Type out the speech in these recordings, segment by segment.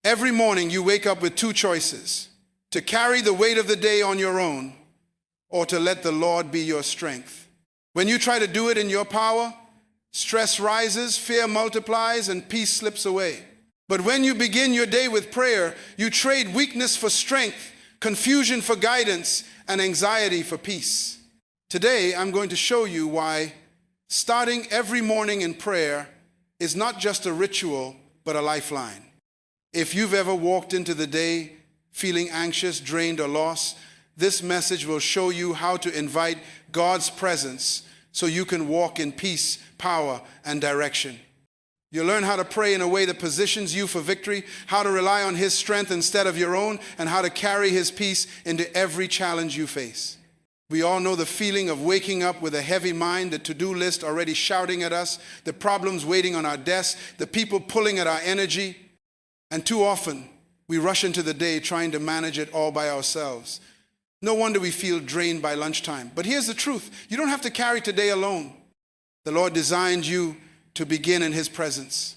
Every morning you wake up with two choices: to carry the weight of the day on your own, or to let the Lord be your strength. When you try to do it in your power, stress rises, fear multiplies, and peace slips away. But when you begin your day with prayer, you trade weakness for strength, confusion for guidance, and anxiety for peace. Today, I'm going to show you why starting every morning in prayer is not just a ritual, but a lifeline. If you've ever walked into the day feeling anxious, drained, or lost, this message will show you how to invite God's presence so you can walk in peace, power, and direction. You'll learn how to pray in a way that positions you for victory, how to rely on His strength instead of your own, and how to carry His peace into every challenge you face. We all know the feeling of waking up with a heavy mind, the to-do list already shouting at us, the problems waiting on our desk, the people pulling at our energy. And too often, we rush into the day trying to manage it all by ourselves. No wonder we feel drained by lunchtime. But here's the truth. You don't have to carry today alone. The Lord designed you to begin in His presence,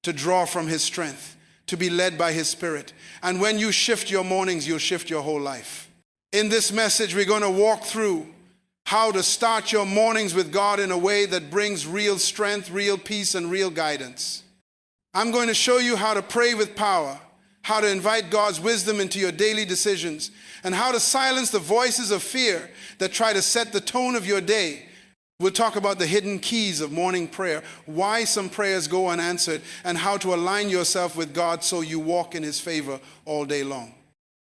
to draw from His strength, to be led by His Spirit. And when you shift your mornings, you'll shift your whole life. In this message, we're going to walk through how to start your mornings with God in a way that brings real strength, real peace, and real guidance. I'm going to show you how to pray with power, how to invite God's wisdom into your daily decisions, and how to silence the voices of fear that try to set the tone of your day. We'll talk about the hidden keys of morning prayer, why some prayers go unanswered, and how to align yourself with God so you walk in His favor all day long.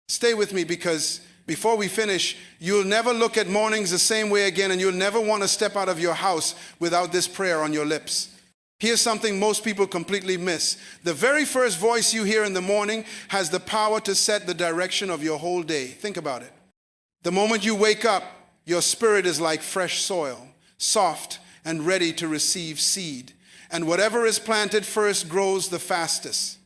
Stay with me, because before we finish, you'll never look at mornings the same way again, and you'll never want to step out of your house without this prayer on your lips. Here's something most people completely miss. The very first voice you hear in the morning has the power to set the direction of your whole day. Think about it. The moment you wake up, your spirit is like fresh soil, soft and ready to receive seed. And whatever is planted first grows the fastest.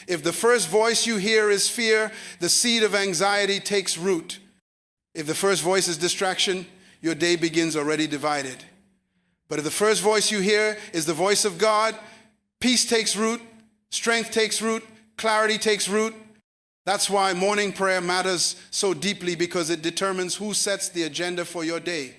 If the first voice you hear is fear, the seed of anxiety takes root. If the first voice is distraction, your day begins already divided. But if the first voice you hear is the voice of God, peace takes root, strength takes root, clarity takes root. That's why morning prayer matters so deeply, because it determines who sets the agenda for your day.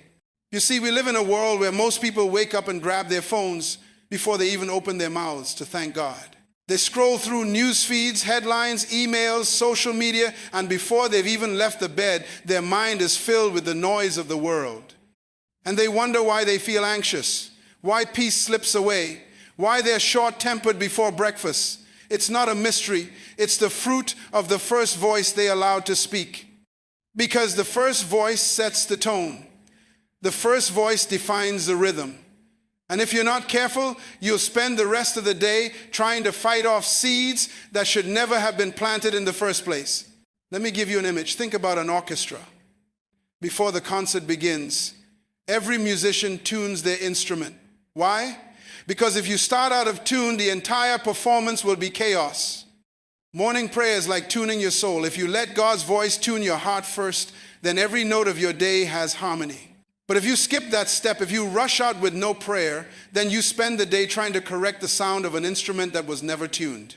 You see, we live in a world where most people wake up and grab their phones before they even open their mouths to thank God. They scroll through news feeds, headlines, emails, social media, and before they've even left the bed, their mind is filled with the noise of the world. And they wonder why they feel anxious, why peace slips away, why they're short-tempered before breakfast. It's not a mystery. It's the fruit of the first voice they allowed to speak. Because the first voice sets the tone. The first voice defines the rhythm. And if you're not careful, you'll spend the rest of the day trying to fight off seeds that should never have been planted in the first place. Let me give you an image. Think about an orchestra. Before the concert begins, every musician tunes their instrument. Why? Because if you start out of tune, the entire performance will be chaos. Morning prayer is like tuning your soul. If you let God's voice tune your heart first, then every note of your day has harmony. But if you skip that step, if you rush out with no prayer, then you spend the day trying to correct the sound of an instrument that was never tuned.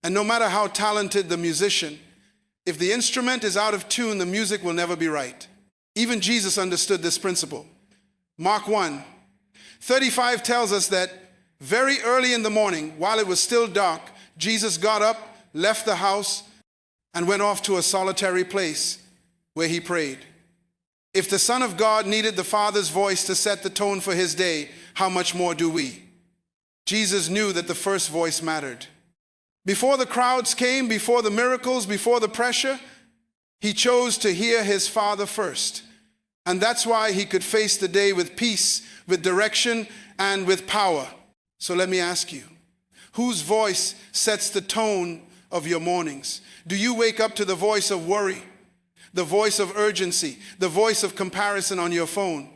And no matter how talented the musician, if the instrument is out of tune, the music will never be right. Even Jesus understood this principle. Mark 1:35 tells us that very early in the morning, while it was still dark, Jesus got up, left the house, and went off to a solitary place where He prayed. If the Son of God needed the Father's voice to set the tone for His day, how much more do we? Jesus knew that the first voice mattered. Before the crowds came, before the miracles, before the pressure, He chose to hear His Father first. And that's why He could face the day with peace, with direction, and with power. So let me ask you, whose voice sets the tone of your mornings? Do you wake up to the voice of worry, the voice of urgency, the voice of comparison on your phone?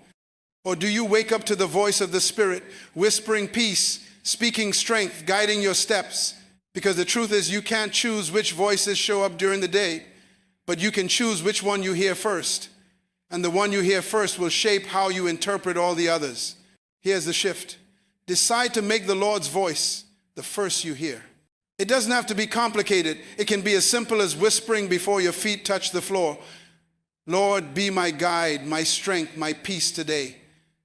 Or do you wake up to the voice of the Spirit, whispering peace, speaking strength, guiding your steps? Because the truth is, you can't choose which voices show up during the day, but you can choose which one you hear first. And the one you hear first will shape how you interpret all the others. Here's the shift. Decide to make the Lord's voice the first you hear. It doesn't have to be complicated. It can be as simple as whispering before your feet touch the floor. Lord, be my guide, my strength, my peace today.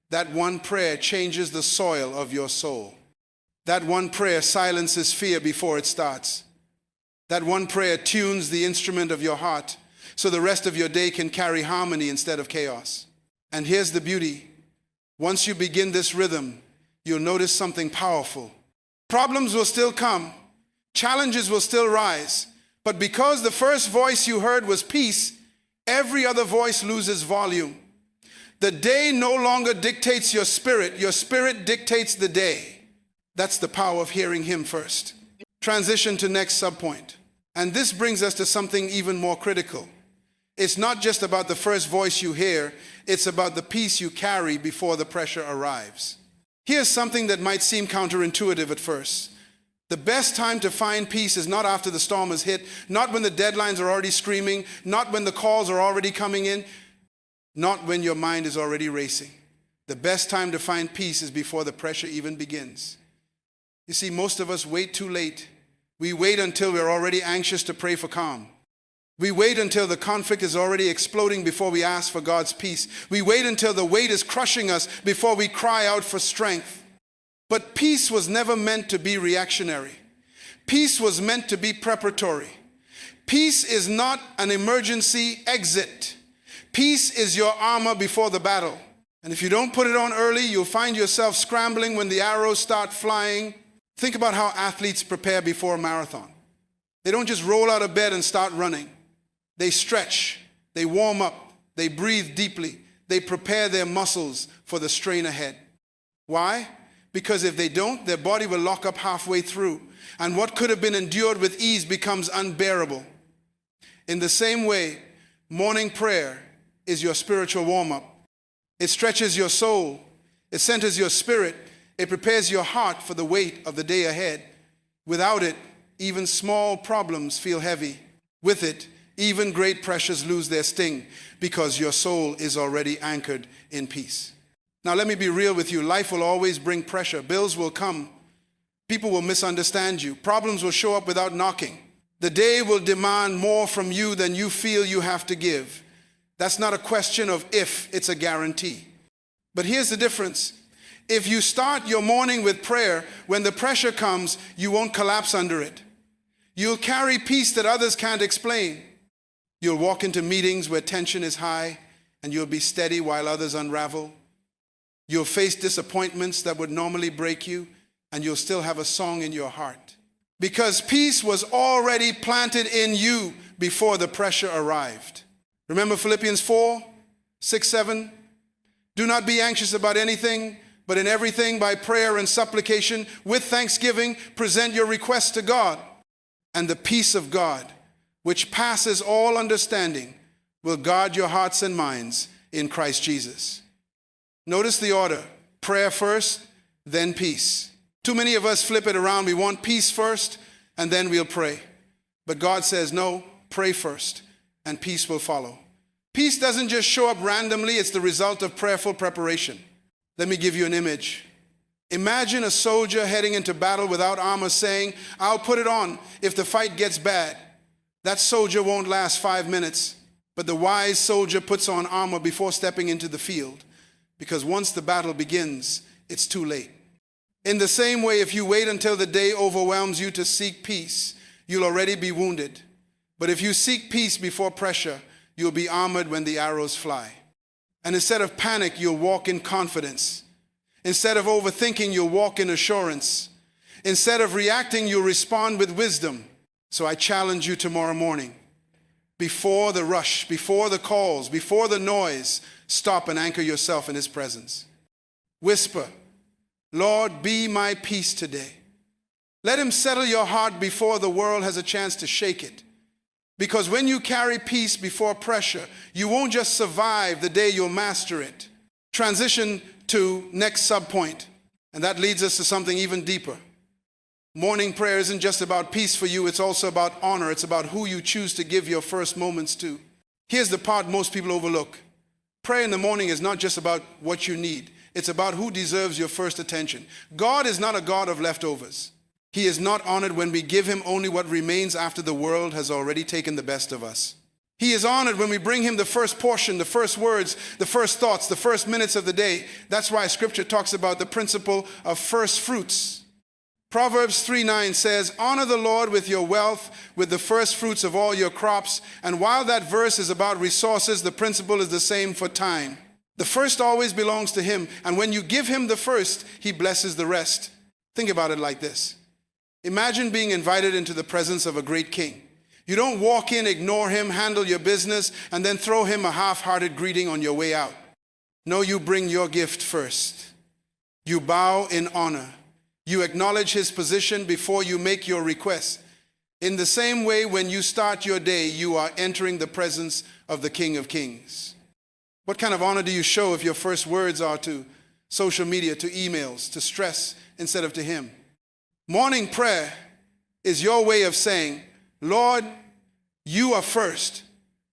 That one prayer changes the soil of your soul. That one prayer silences fear before it starts. That one prayer tunes the instrument of your heart so the rest of your day can carry harmony instead of chaos. And here's the beauty. Once you begin this rhythm, you'll notice something powerful. Problems will still come. Challenges will still rise. But because the first voice you heard was peace, every other voice loses volume. The day no longer dictates your spirit dictates the day. That's the power of hearing him first. Transition to next subpoint. And this brings us to something even more critical. It's not just about the first voice you hear, it's about the peace you carry before the pressure arrives. Here's something that might seem counterintuitive at first. The best time to find peace is not after the storm has hit, not when the deadlines are already screaming, not when the calls are already coming in, not when your mind is already racing. The best time to find peace is before the pressure even begins. You see, most of us wait too late. We wait until we're already anxious to pray for calm. We wait until the conflict is already exploding before we ask for God's peace. We wait until the weight is crushing us before we cry out for strength. But peace was never meant to be reactionary. Peace was meant to be preparatory. Peace is not an emergency exit. Peace is your armor before the battle. And if you don't put it on early, you'll find yourself scrambling when the arrows start flying. Think about how athletes prepare before a marathon. They don't just roll out of bed and start running. They stretch, they warm up, they breathe deeply, they prepare their muscles for the strain ahead. Why? Because if they don't, their body will lock up halfway through, and what could have been endured with ease becomes unbearable. In the same way, morning prayer is your spiritual warm-up. It stretches your soul, it centers your spirit, it prepares your heart for the weight of the day ahead. Without it, even small problems feel heavy. With it, even great pressures lose their sting because your soul is already anchored in peace. Now let me be real with you. Life will always bring pressure. Bills will come. People will misunderstand you. Problems will show up without knocking. The day will demand more from you than you feel you have to give. That's not a question of if, it's a guarantee. But here's the difference. If you start your morning with prayer, when the pressure comes, you won't collapse under it. You'll carry peace that others can't explain. You'll walk into meetings where tension is high, and you'll be steady while others unravel. You'll face disappointments that would normally break you, and you'll still have a song in your heart. Because peace was already planted in you before the pressure arrived. Remember Philippians 4, 6, 7? Do not be anxious about anything, but in everything by prayer and supplication, with thanksgiving, present your requests to God. And the peace of God, which passes all understanding, will guard your hearts and minds in Christ Jesus. Notice the order. Prayer first, then peace. Too many of us flip it around. We want peace first, and then we'll pray. But God says, no, pray first, and peace will follow. Peace doesn't just show up randomly. It's the result of prayerful preparation. Let me give you an image. Imagine a soldier heading into battle without armor saying, I'll put it on if the fight gets bad. That soldier won't last 5 minutes. But the wise soldier puts on armor before stepping into the field, because once the battle begins, it's too late. In the same way, if you wait until the day overwhelms you to seek peace, you'll already be wounded. But if you seek peace before pressure, you'll be armored when the arrows fly. And instead of panic, you'll walk in confidence. Instead of overthinking, you'll walk in assurance. Instead of reacting, you'll respond with wisdom. So I challenge you tomorrow morning. Before the rush, before the calls, before the noise, stop and anchor yourself in His presence. Whisper, Lord, be my peace today. Let Him settle your heart before the world has a chance to shake it. Because when you carry peace before pressure, you won't just survive the day, you'll master it. Transition to next subpoint. And that leads us to something even deeper. Morning prayer isn't just about peace for you, it's also about honor. It's about who you choose to give your first moments to. Here's the part most people overlook. Prayer in the morning is not just about what you need. It's about who deserves your first attention. God is not a God of leftovers. He is not honored when we give him only what remains after the world has already taken the best of us. He is honored when we bring him the first portion, the first words, the first thoughts, the first minutes of the day. That's why Scripture talks about the principle of first fruits. Proverbs 3:9 says, honor the Lord with your wealth, with the first fruits of all your crops. And while that verse is about resources, the principle is the same for time. The first always belongs to him. And when you give him the first, he blesses the rest. Think about it like this. Imagine being invited into the presence of a great king. You don't walk in, ignore him, handle your business, and then throw him a half-hearted greeting on your way out. No, you bring your gift first. You bow in honor. You acknowledge his position before you make your request. In the same way, when you start your day, you are entering the presence of the King of Kings. What kind of honor do you show if your first words are to social media, to emails, to stress instead of to him? Morning prayer is your way of saying, Lord, you are first.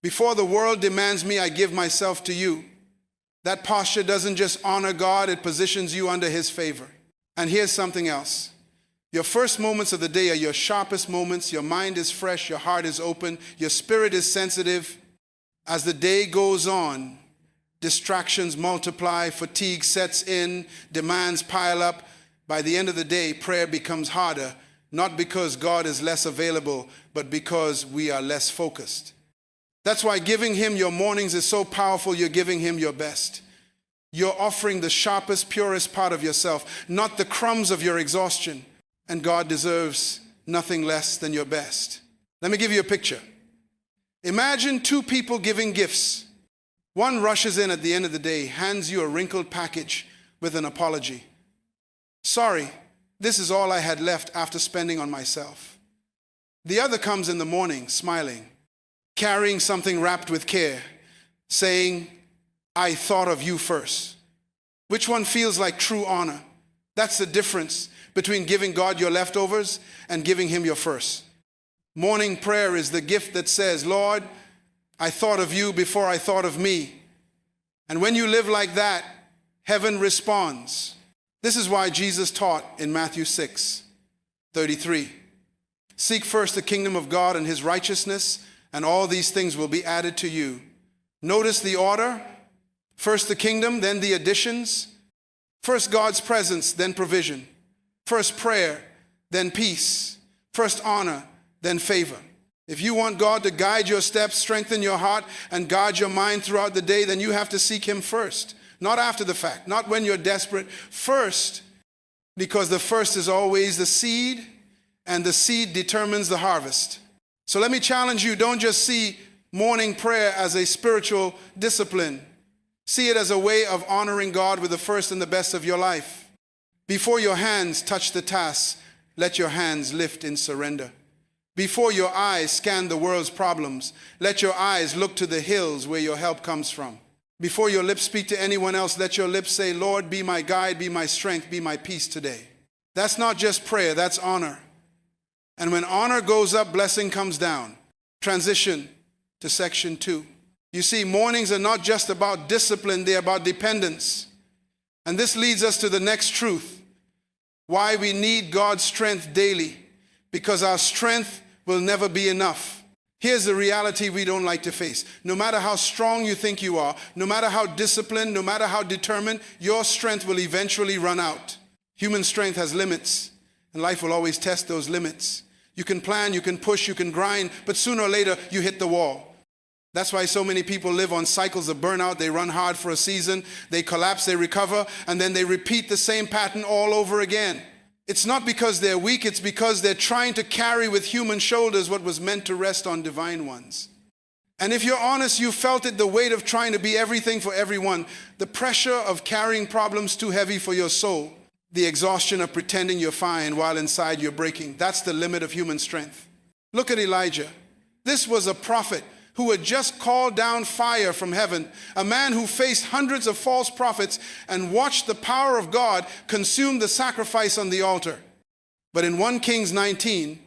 Before the world demands me, I give myself to you. That posture doesn't just honor God, it positions you under his favor. And here's something else. Your first moments of the day are your sharpest moments. Your mind is fresh, your heart is open, your spirit is sensitive. As the day goes on, distractions multiply, fatigue sets in, demands pile up. By the end of the day, prayer becomes harder, not because God is less available, but because we are less focused. That's why giving him your mornings is so powerful. You're giving him your best. You're offering the sharpest, purest part of yourself, not the crumbs of your exhaustion. And God deserves nothing less than your best. Let me give you a picture. Imagine two people giving gifts. One rushes in at the end of the day, hands you a wrinkled package with an apology. Sorry, this is all I had left after spending on myself. The other comes in the morning, smiling, carrying something wrapped with care, saying, I thought of you first. Which one feels like true honor? That's the difference between giving God your leftovers and giving him your first. Morning prayer is the gift that says, Lord, I thought of you before I thought of me. And when you live like that, heaven responds. This is why Jesus taught in Matthew 6:33. Seek first the kingdom of God and his righteousness, and all these things will be added to you. Notice the order. First the kingdom, then the additions. First God's presence, then provision. First prayer, then peace. First honor, then favor. If you want God to guide your steps, strengthen your heart, and guard your mind throughout the day, then you have to seek him first. Not after the fact, not when you're desperate. First, because the first is always the seed, and the seed determines the harvest. So let me challenge you, don't just see morning prayer as a spiritual discipline. See it as a way of honoring God with the first and the best of your life. Before your hands touch the task, let your hands lift in surrender. Before your eyes scan the world's problems, let your eyes look to the hills where your help comes from. Before your lips speak to anyone else, let your lips say, Lord, be my guide, be my strength, be my peace today. That's not just prayer, that's honor. And when honor goes up, blessing comes down. Transition to section 2. You see, mornings are not just about discipline, they're about dependence. And this leads us to the next truth. Why we need God's strength daily. Because our strength will never be enough. Here's the reality we don't like to face. No matter how strong you think you are, no matter how disciplined, no matter how determined, your strength will eventually run out. Human strength has limits, and life will always test those limits. You can plan, you can push, you can grind, but sooner or later you hit the wall. That's why so many people live on cycles of burnout. They run hard for a season, they collapse, they recover, and then they repeat the same pattern all over again. It's not because they're weak, it's because they're trying to carry with human shoulders what was meant to rest on divine ones. And if you're honest, you felt it, the weight of trying to be everything for everyone, the pressure of carrying problems too heavy for your soul, the exhaustion of pretending you're fine while inside you're breaking. That's the limit of human strength. Look at Elijah. This was a prophet who had just called down fire from heaven, a man who faced hundreds of false prophets and watched the power of God consume the sacrifice on the altar. But in 1 Kings 19,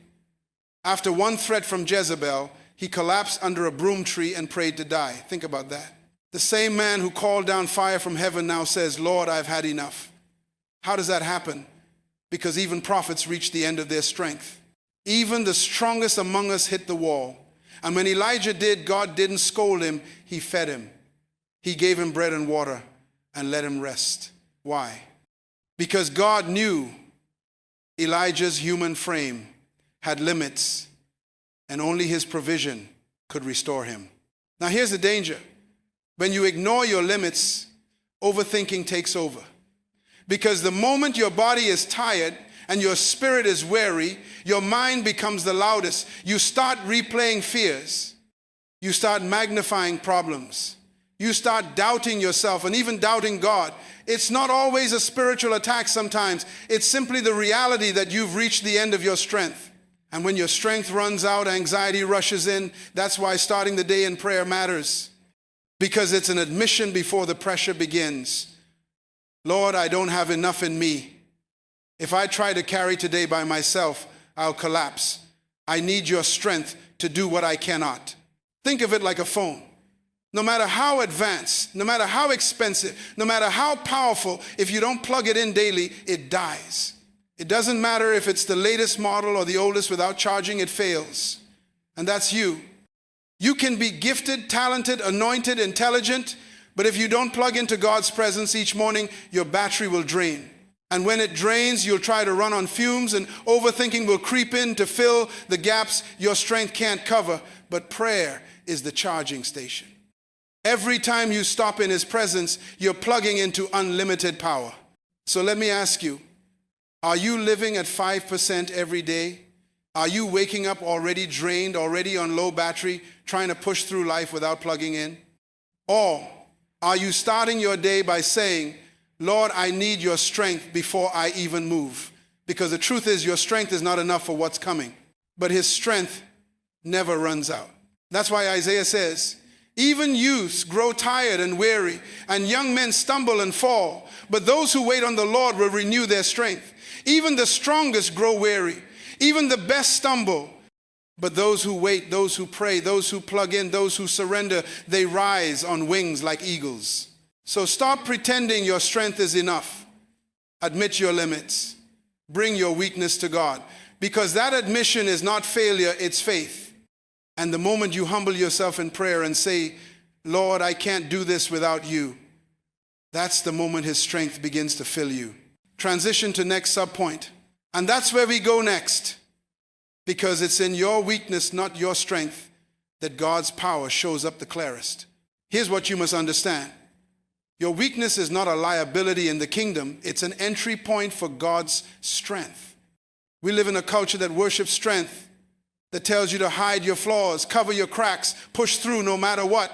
after one threat from Jezebel, he collapsed under a broom tree and prayed to die. Think about that. The same man who called down fire from heaven now says, Lord, I've had enough. How does that happen? because even prophets reach the end of their strength. Even the strongest among us hit the wall. And when Elijah did, God didn't scold him, he fed him. He gave him bread and water and let him rest. Why? Because God knew Elijah's human frame had limits and only his provision could restore him. Now here's the danger. When you ignore your limits, overthinking takes over. Because the moment your body is tired and your spirit is weary, your mind becomes the loudest. You start replaying fears. You start magnifying problems. You start doubting yourself and even doubting God. It's not always a spiritual attack sometimes. It's simply the reality that you've reached the end of your strength. And when your strength runs out, anxiety rushes in. That's why starting the day in prayer matters. Because it's an admission before the pressure begins. Lord, I don't have enough in me. If I try to carry today by myself, I'll collapse. I need your strength to do what I cannot. Think of it like a phone. No matter how advanced, no matter how expensive, no matter how powerful, if you don't plug it in daily, it dies. It doesn't matter if it's the latest model or the oldest, without charging, it fails. And that's you. You can be gifted, talented, anointed, intelligent, but if you don't plug into God's presence each morning, your battery will drain. And when it drains, you'll try to run on fumes, and overthinking will creep in to fill the gaps your strength can't cover. But prayer is the charging station. Every time you stop in his presence, you're plugging into unlimited power. So let me ask you, are you living at 5% every day? Are you waking up already drained, already on low battery, trying to push through life without plugging in? Or are you starting your day by saying, Lord, I need your strength before I even move? Because the truth is, your strength is not enough for what's coming. But his strength never runs out. That's why Isaiah says, even youths grow tired and weary, and young men stumble and fall. But those who wait on the Lord will renew their strength. Even the strongest grow weary. Even the best stumble. But those who wait, those who pray, those who plug in, those who surrender, they rise on wings like eagles. So stop pretending your strength is enough. Admit your limits. Bring your weakness to God. Because that admission is not failure, it's faith. And the moment you humble yourself in prayer and say, Lord, I can't do this without you, that's the moment his strength begins to fill you. Transition to next subpoint. And that's where we go next. Because it's in your weakness, not your strength, that God's power shows up the clearest. Here's what you must understand. Your weakness is not a liability in the kingdom. It's an entry point for God's strength. We live in a culture that worships strength, that tells you to hide your flaws, cover your cracks, push through no matter what.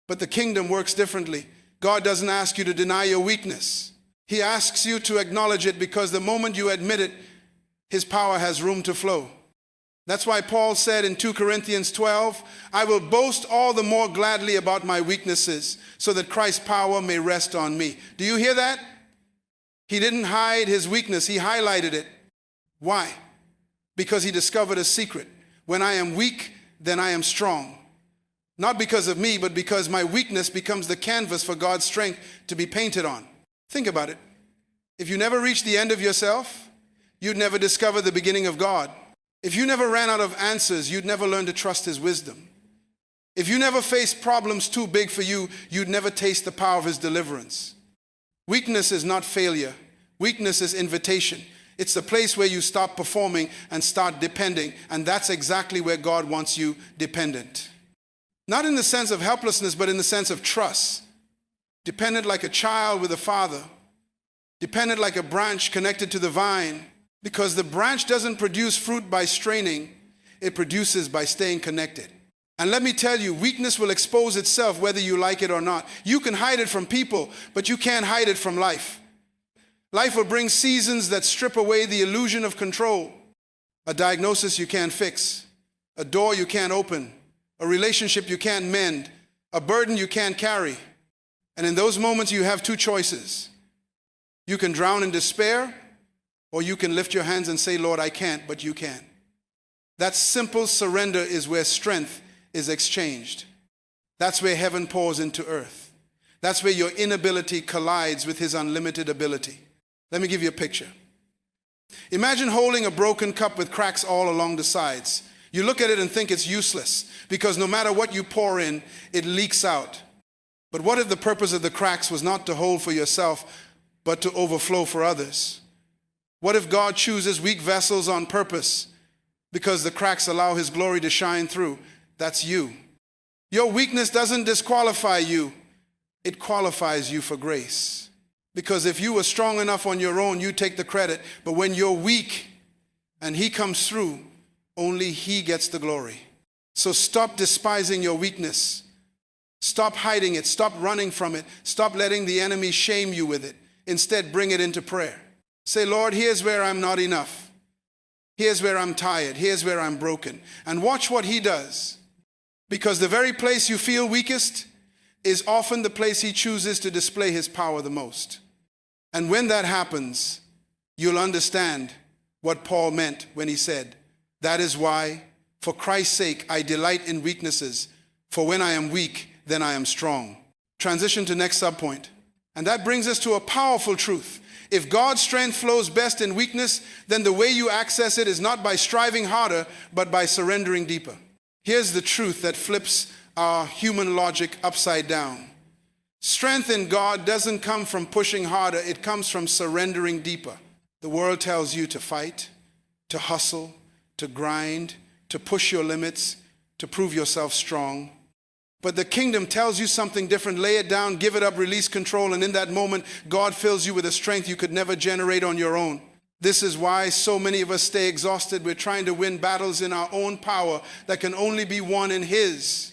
But the kingdom works differently. God doesn't ask you to deny your weakness. He asks you to acknowledge it, because the moment you admit it, his power has room to flow. That's why Paul said in 2 Corinthians 12, I will boast all the more gladly about my weaknesses, so that Christ's power may rest on me. Do you hear that? He didn't hide his weakness, he highlighted it. Why? Because he discovered a secret. When I am weak, then I am strong. Not because of me, but because my weakness becomes the canvas for God's strength to be painted on. Think about it. If you never reach the end of yourself, you'd never discover the beginning of God. If you never ran out of answers, you'd never learn to trust his wisdom. If you never faced problems too big for you, you'd never taste the power of his deliverance. Weakness is not failure. Weakness is invitation. It's the place where you stop performing and start depending. And that's exactly where God wants you, dependent. Not in the sense of helplessness, but in the sense of trust. Dependent like a child with a father. Dependent like a branch connected to the vine. Because the branch doesn't produce fruit by straining, it produces by staying connected. And let me tell you, weakness will expose itself whether you like it or not. You can hide it from people, but you can't hide it from life. Life will bring seasons that strip away the illusion of control. A diagnosis you can't fix, a door you can't open, a relationship you can't mend, a burden you can't carry. And in those moments you have two choices. You can drown in despair, or you can lift your hands and say, Lord, I can't, but you can. That simple surrender is where strength is exchanged. That's where heaven pours into earth. That's where your inability collides with his unlimited ability. Let me give you a picture. Imagine holding a broken cup with cracks all along the sides. You look at it and think it's useless because no matter what you pour in, it leaks out. But what if the purpose of the cracks was not to hold for yourself, but to overflow for others? What if God chooses weak vessels on purpose because the cracks allow his glory to shine through? That's you. Your weakness doesn't disqualify you. It qualifies you for grace. Because if you were strong enough on your own, you take the credit. But when you're weak and he comes through, only he gets the glory. So stop despising your weakness. Stop hiding it. Stop running from it. Stop letting the enemy shame you with it. Instead, bring it into prayer. Say, Lord, here's where I'm not enough. Here's where I'm tired. Here's where I'm broken. And watch what he does. Because the very place you feel weakest is often the place he chooses to display his power the most. And when that happens, you'll understand what Paul meant when he said, that is why, for Christ's sake, I delight in weaknesses, for when I am weak, then I am strong. Transition to next subpoint. And that brings us to a powerful truth. If God's strength flows best in weakness, then the way you access it is not by striving harder, but by surrendering deeper. Here's the truth that flips our human logic upside down. Strength in God doesn't come from pushing harder. It comes from surrendering deeper. The world tells you to fight, to hustle, to grind, to push your limits, to prove yourself strong. But the kingdom tells you something different. Lay it down, give it up, release control, and in that moment, God fills you with a strength you could never generate on your own. This is why so many of us stay exhausted. We're trying to win battles in our own power that can only be won in his.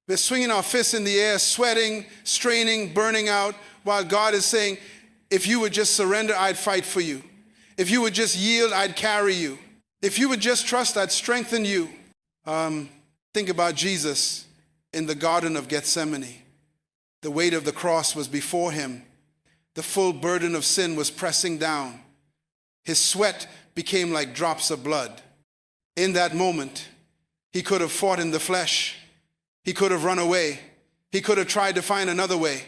We're swinging our fists in the air, sweating, straining, burning out, while God is saying, if you would just surrender, I'd fight for you. If you would just yield, I'd carry you. If you would just trust, I'd strengthen you. Think about Jesus in the Garden of Gethsemane. The weight of the cross was before him. The full burden of sin was pressing down. His sweat became like drops of blood. In that moment, he could have fought in the flesh. He could have run away. He could have tried to find another way.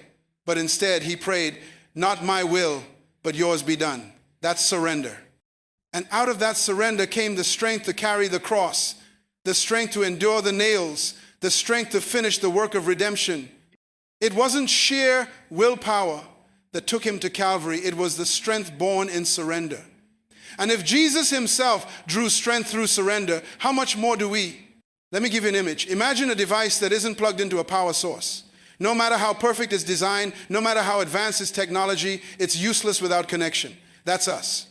But instead, he prayed, not my will, but yours be done. That's surrender. And out of that surrender came the strength to carry the cross, the strength to endure the nails, the strength to finish the work of redemption. It wasn't sheer willpower that took him to Calvary. It was the strength born in surrender. And if Jesus himself drew strength through surrender, how much more do we? Let me give you an image. Imagine a device that isn't plugged into a power source. No matter how perfect its design, no matter how advanced its technology, it's useless without connection. That's us.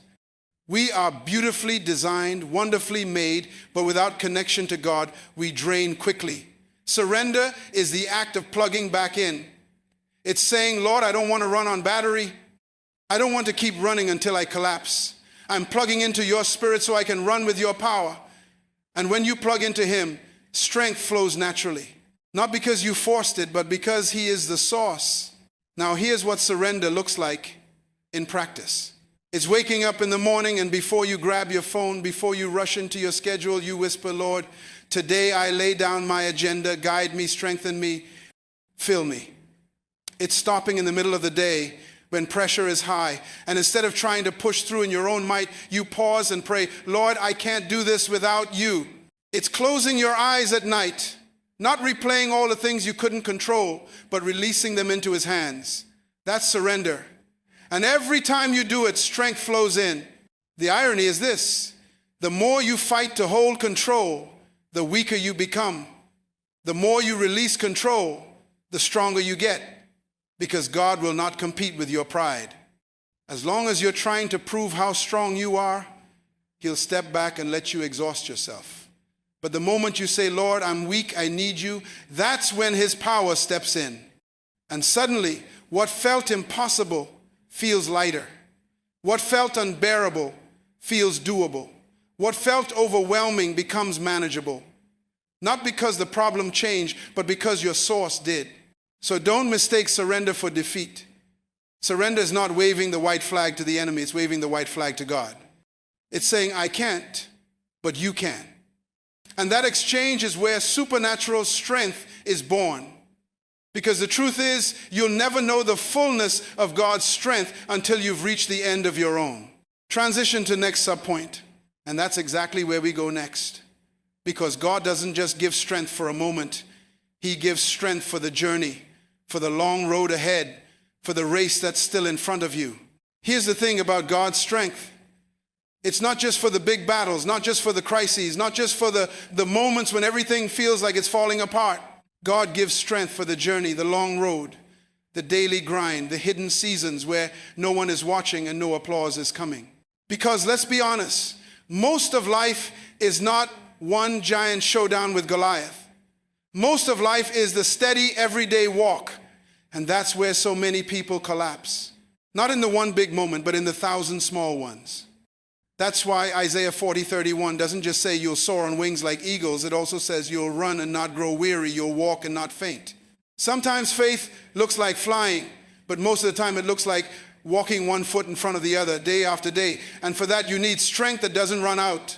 We are beautifully designed, wonderfully made, but without connection to God, we drain quickly. Surrender is the act of plugging back in. It's saying, Lord, I don't want to run on battery. I don't want to keep running until I collapse. I'm plugging into your spirit so I can run with your power. And when you plug into him, strength flows naturally. Not because you forced it, but because he is the source. Now here's what surrender looks like in practice. It's waking up in the morning and before you grab your phone, before you rush into your schedule, you whisper, Lord, today I lay down my agenda, guide me, strengthen me, fill me. It's stopping in the middle of the day when pressure is high. And instead of trying to push through in your own might, you pause and pray, Lord, I can't do this without you. It's closing your eyes at night, not replaying all the things you couldn't control, but releasing them into his hands. That's surrender. And every time you do it, strength flows in. The irony is this: the more you fight to hold control, the weaker you become. The more you release control, the stronger you get, because God will not compete with your pride. As long as you're trying to prove how strong you are, he'll step back and let you exhaust yourself. But the moment you say, Lord, I'm weak, I need you, that's when his power steps in. And suddenly, what felt impossible feels lighter. What felt unbearable feels doable. What felt overwhelming becomes manageable. Not because the problem changed, but because your source did. So don't mistake surrender for defeat. Surrender is not waving the white flag to the enemy, it's waving the white flag to God. It's saying, I can't, but you can. And that exchange is where supernatural strength is born. Because the truth is, you'll never know the fullness of God's strength until you've reached the end of your own. Transition to next subpoint. And that's exactly where we go next. Because God doesn't just give strength for a moment. He gives strength for the journey, for the long road ahead, for the race that's still in front of you. Here's the thing about God's strength. It's not just for the big battles, not just for the crises, not just for the moments when everything feels like it's falling apart. God gives strength for the journey, the long road, the daily grind, the hidden seasons where no one is watching and no applause is coming. Because let's be honest, most of life is not one giant showdown with Goliath. Most of life is the steady, everyday walk. And that's where so many people collapse. Not in the one big moment, but in the 1,000 small ones. That's why Isaiah 40:31 doesn't just say you'll soar on wings like eagles. It also says you'll run and not grow weary. You'll walk and not faint. Sometimes faith looks like flying, but most of the time it looks like walking one foot in front of the other day after day. And for that you need strength that doesn't run out.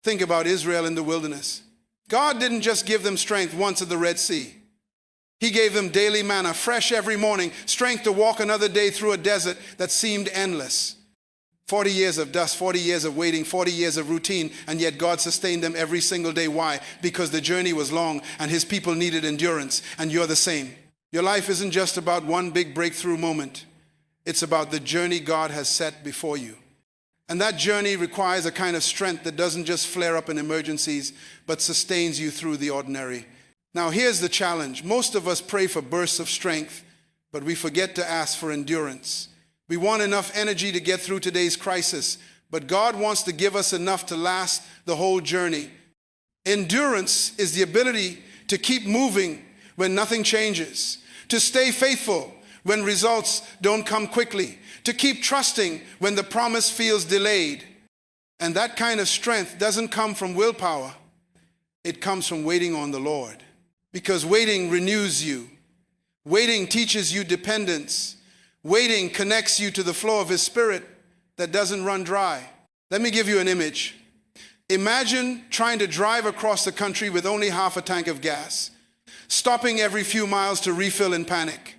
Think about Israel in the wilderness. God didn't just give them strength once at the Red Sea. He gave them daily manna, fresh every morning, strength to walk another day through a desert that seemed endless. 40 years of dust, 40 years of waiting, 40 years of routine, and yet God sustained them every single day. Why? Because the journey was long and his people needed endurance, and you're the same. Your life isn't just about one big breakthrough moment. It's about the journey God has set before you. And that journey requires a kind of strength that doesn't just flare up in emergencies, but sustains you through the ordinary. Now here's the challenge. Most of us pray for bursts of strength, but we forget to ask for endurance. We want enough energy to get through today's crisis, but God wants to give us enough to last the whole journey. Endurance is the ability to keep moving when nothing changes, to stay faithful when results don't come quickly, to keep trusting when the promise feels delayed. And that kind of strength doesn't come from willpower. It comes from waiting on the Lord. Because waiting renews you. Waiting teaches you dependence. Waiting connects you to the flow of his Spirit that doesn't run dry. Let me give you an image. Imagine trying to drive across the country with only half a tank of gas, stopping every few miles to refill in panic.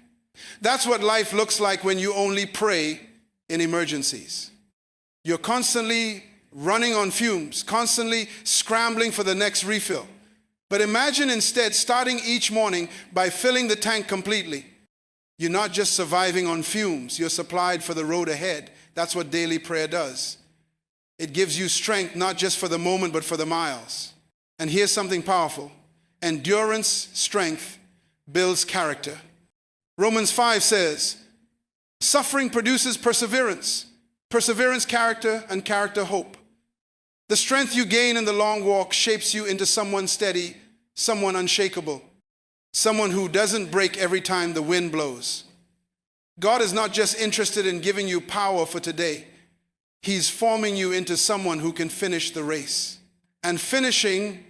That's what life looks like when you only pray in emergencies. You're constantly running on fumes, constantly scrambling for the next refill. But imagine instead starting each morning by filling the tank completely. You're not just surviving on fumes, you're supplied for the road ahead. That's what daily prayer does. It gives you strength not just for the moment, but for the miles. And here's something powerful. Endurance, strength, builds character. Romans 5 says, suffering produces perseverance. Perseverance, character, and character, hope. The strength you gain in the long walk shapes you into someone steady, someone unshakable. Someone who doesn't break every time the wind blows. God is not just interested in giving you power for today. He's forming you into someone who can finish the race. And finishing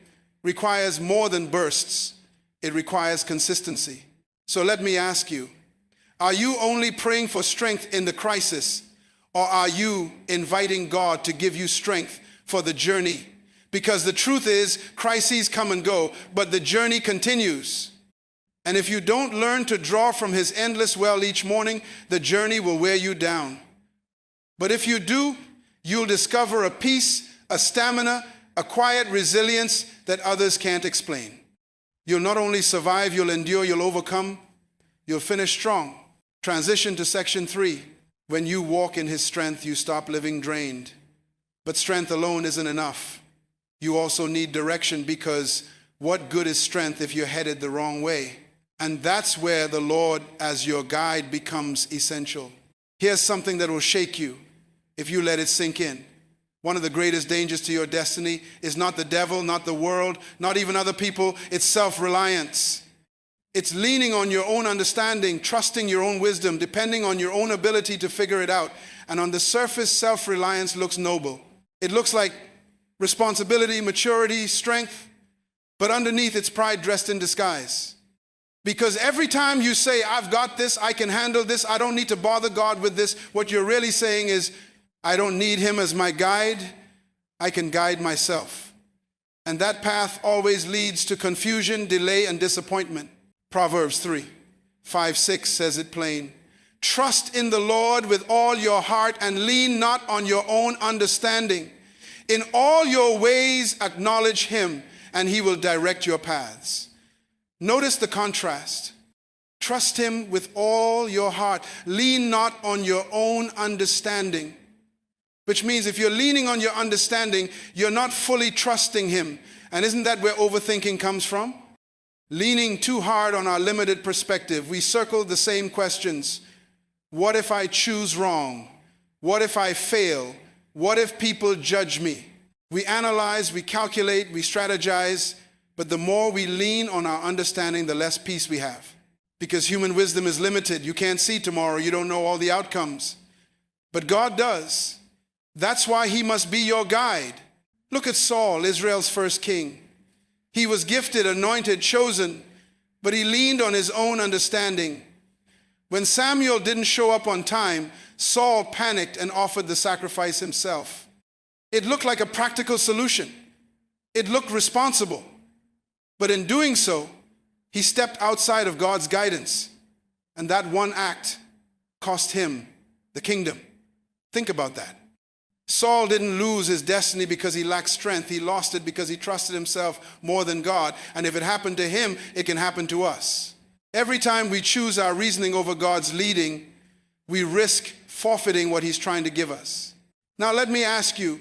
requires more than bursts. It requires consistency. So let me ask you, are you only praying for strength in the crisis, or are you inviting God to give you strength for the journey? Because the truth is, crises come and go, but the journey continues. And if you don't learn to draw from his endless well each morning, the journey will wear you down. But if you do, you'll discover a peace, a stamina, a quiet resilience that others can't explain. You'll not only survive, you'll endure, you'll overcome, you'll finish strong. Transition to section 3. When you walk in his strength, you stop living drained. But strength alone isn't enough. You also need direction, because what good is strength if you're headed the wrong way? And that's where the Lord as your guide becomes essential. Here's something that will shake you if you let it sink in. One of the greatest dangers to your destiny is not the devil, not the world, not even other people. It's self-reliance. It's leaning on your own understanding, trusting your own wisdom, depending on your own ability to figure it out. And on the surface, self-reliance looks noble. It looks like responsibility, maturity, strength. But underneath, it's pride dressed in disguise. Because every time you say, I've got this, I can handle this, I don't need to bother God with this, what you're really saying is, I don't need him as my guide, I can guide myself. And that path always leads to confusion, delay, and disappointment. Proverbs 3:5-6 says it plain. Trust in the Lord with all your heart and lean not on your own understanding. In all your ways acknowledge him, and he will direct your paths. Notice the contrast. Trust him with all your heart. Lean not on your own understanding. Which means if you're leaning on your understanding, you're not fully trusting him. And isn't that where overthinking comes from? Leaning too hard on our limited perspective. We circle the same questions. What if I choose wrong? What if I fail? What if people judge me? We analyze, we calculate, we strategize, but the more we lean on our understanding, the less peace we have. Because human wisdom is limited. You can't see tomorrow. You don't know all the outcomes. But God does. That's why he must be your guide. Look at Saul, Israel's first king. He was gifted, anointed, chosen, but he leaned on his own understanding. When Samuel didn't show up on time, Saul panicked and offered the sacrifice himself. It looked like a practical solution. It looked responsible. But in doing so, he stepped outside of God's guidance. And that one act cost him the kingdom. Think about that. Saul didn't lose his destiny because he lacked strength. He lost it because he trusted himself more than God. And if it happened to him, it can happen to us. Every time we choose our reasoning over God's leading, we risk forfeiting what he's trying to give us. Now let me ask you,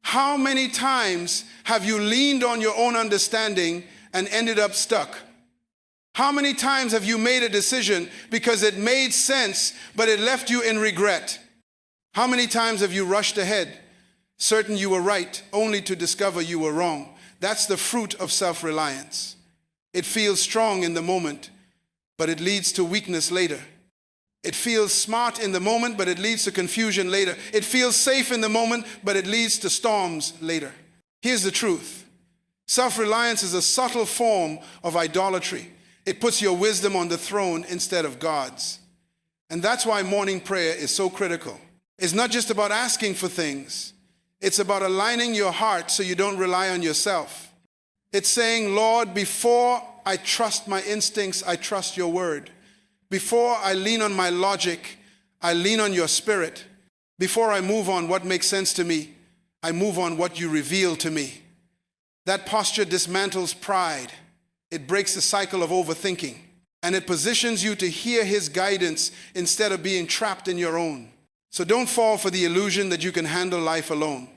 how many times have you leaned on your own understanding and ended up stuck? How many times have you made a decision because it made sense, but it left you in regret? How many times have you rushed ahead, certain you were right, only to discover you were wrong? That's the fruit of self-reliance. It feels strong in the moment, but it leads to weakness later. It feels smart in the moment, but it leads to confusion later. It feels safe in the moment, but it leads to storms later. Here's the truth. Self-reliance is a subtle form of idolatry. It puts your wisdom on the throne instead of God's. And that's why morning prayer is so critical. It's not just about asking for things. It's about aligning your heart so you don't rely on yourself. It's saying, Lord, before I trust my instincts, I trust your word. Before I lean on my logic, I lean on your spirit. Before I move on what makes sense to me, I move on what you reveal to me. That posture dismantles pride. It breaks the cycle of overthinking. And it positions you to hear his guidance instead of being trapped in your own. So don't fall for the illusion that you can handle life alone.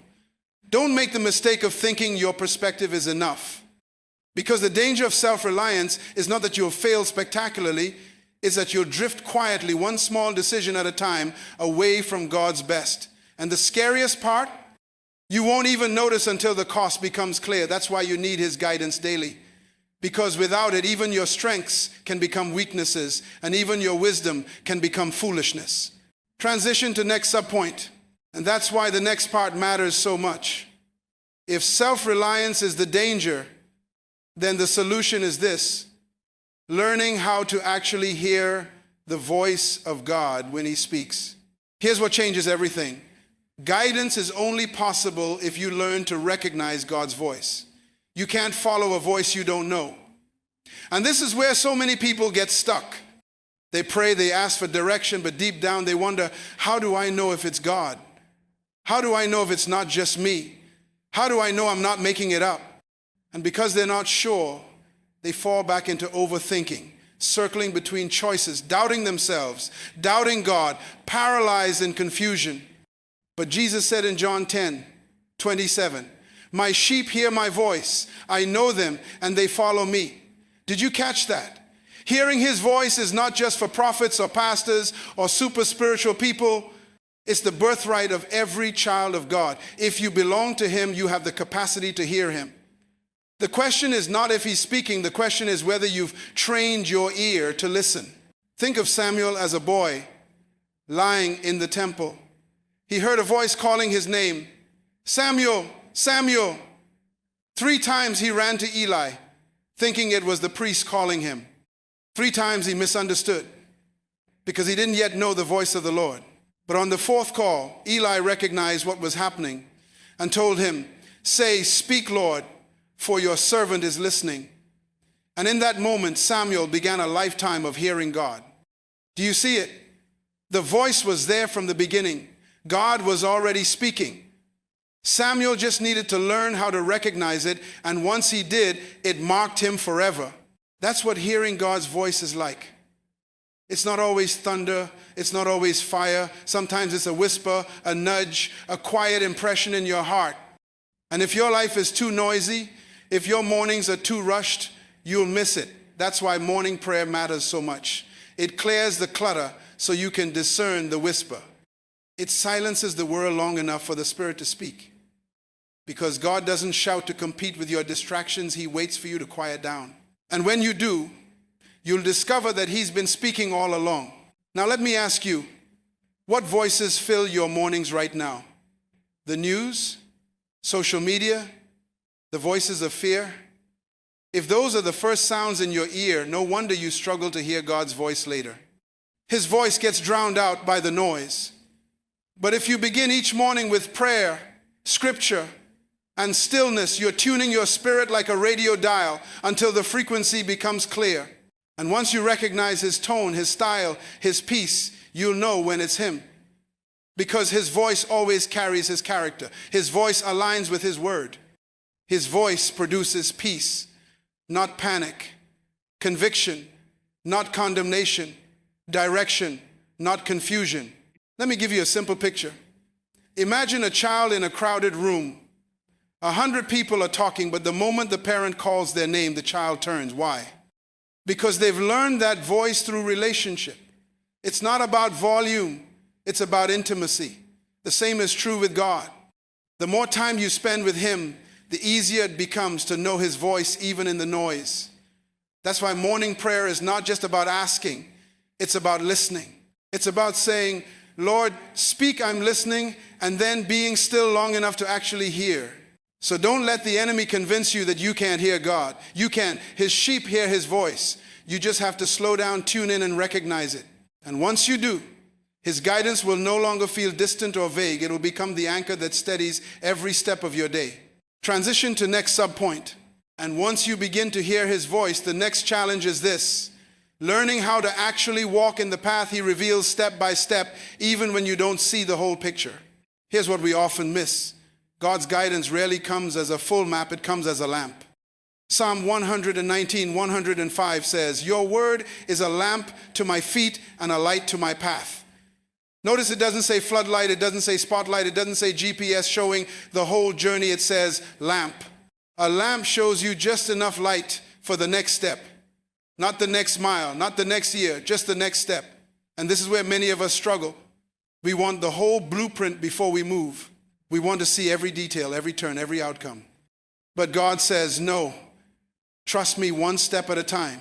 Don't make the mistake of thinking your perspective is enough. Because the danger of self-reliance is not that you'll fail spectacularly, it's that you'll drift quietly, one small decision at a time, away from God's best. And the scariest part, you won't even notice until the cost becomes clear. That's why you need his guidance daily. Because without it, even your strengths can become weaknesses, and even your wisdom can become foolishness. Transition to next subpoint. And that's why the next part matters so much. If self-reliance is the danger, then the solution is this: learning how to actually hear the voice of God when he speaks. Here's what changes everything. Guidance is only possible if you learn to recognize God's voice. You can't follow a voice you don't know. And this is where so many people get stuck. They pray, they ask for direction, but deep down they wonder, how do I know if it's God? How do I know if it's not just me? How do I know I'm not making it up? And because they're not sure, they fall back into overthinking, circling between choices, doubting themselves, doubting God, paralyzed in confusion. But Jesus said in John 10:27, my sheep hear my voice. I know them and they follow me. Did you catch that? Hearing his voice is not just for prophets or pastors or super spiritual people. It's the birthright of every child of God. If you belong to him, you have the capacity to hear him. The question is not if he's speaking. The question is whether you've trained your ear to listen. Think of Samuel as a boy lying in the temple. He heard a voice calling his name. Samuel, Samuel. 3 times he ran to Eli, thinking it was the priest calling him. 3 times he misunderstood because he didn't yet know the voice of the Lord. But on the 4th call, Eli recognized what was happening and told him, say, speak, Lord, for your servant is listening. And in that moment, Samuel began a lifetime of hearing God. Do you see it? The voice was there from the beginning. God was already speaking. Samuel just needed to learn how to recognize it, and once he did, it marked him forever. That's what hearing God's voice is like. It's not always thunder, it's not always fire. Sometimes it's a whisper, a nudge, a quiet impression in your heart. And if your life is too noisy, if your mornings are too rushed, you'll miss it. That's why morning prayer matters so much. It clears the clutter so you can discern the whisper. It silences the world long enough for the Spirit to speak. Because God doesn't shout to compete with your distractions, He waits for you to quiet down. And when you do, you'll discover that He's been speaking all along. Now let me ask you, what voices fill your mornings right now? The news? Social media? The voices of fear? If those are the first sounds in your ear, no wonder you struggle to hear God's voice later. His voice gets drowned out by the noise. But if you begin each morning with prayer, scripture, and stillness, you're tuning your spirit like a radio dial until the frequency becomes clear. And once you recognize His tone, His style, His peace, you'll know when it's Him. Because His voice always carries His character. His voice aligns with His word. His voice produces peace, not panic, conviction, not condemnation, direction, not confusion. Let me give you a simple picture. Imagine a child in a crowded room. 100 people are talking, but the moment the parent calls their name, the child turns. Why? Because they've learned that voice through relationship. It's not about volume, it's about intimacy. The same is true with God. The more time you spend with Him, the easier it becomes to know His voice even in the noise. That's why morning prayer is not just about asking, it's about listening. It's about saying, Lord, speak, I'm listening, and then being still long enough to actually hear. So don't let the enemy convince you that you can't hear God. You can. His sheep hear His voice. You just have to slow down, tune in, and recognize it. And once you do, His guidance will no longer feel distant or vague. It will become the anchor that steadies every step of your day. Transition to next subpoint. And once you begin to hear His voice, the next challenge is this: learning how to actually walk in the path He reveals step by step, even when you don't see the whole picture. Here's what we often miss. God's guidance rarely comes as a full map, it comes as a lamp. Psalm 119, 105 says, your word is a lamp to my feet and a light to my path. Notice it doesn't say floodlight, it doesn't say spotlight, it doesn't say GPS showing the whole journey, it says lamp. A lamp shows you just enough light for the next step. Not the next mile, not the next year, just the next step. And this is where many of us struggle. We want the whole blueprint before we move. We want to see every detail, every turn, every outcome. But God says, no, trust me one step at a time.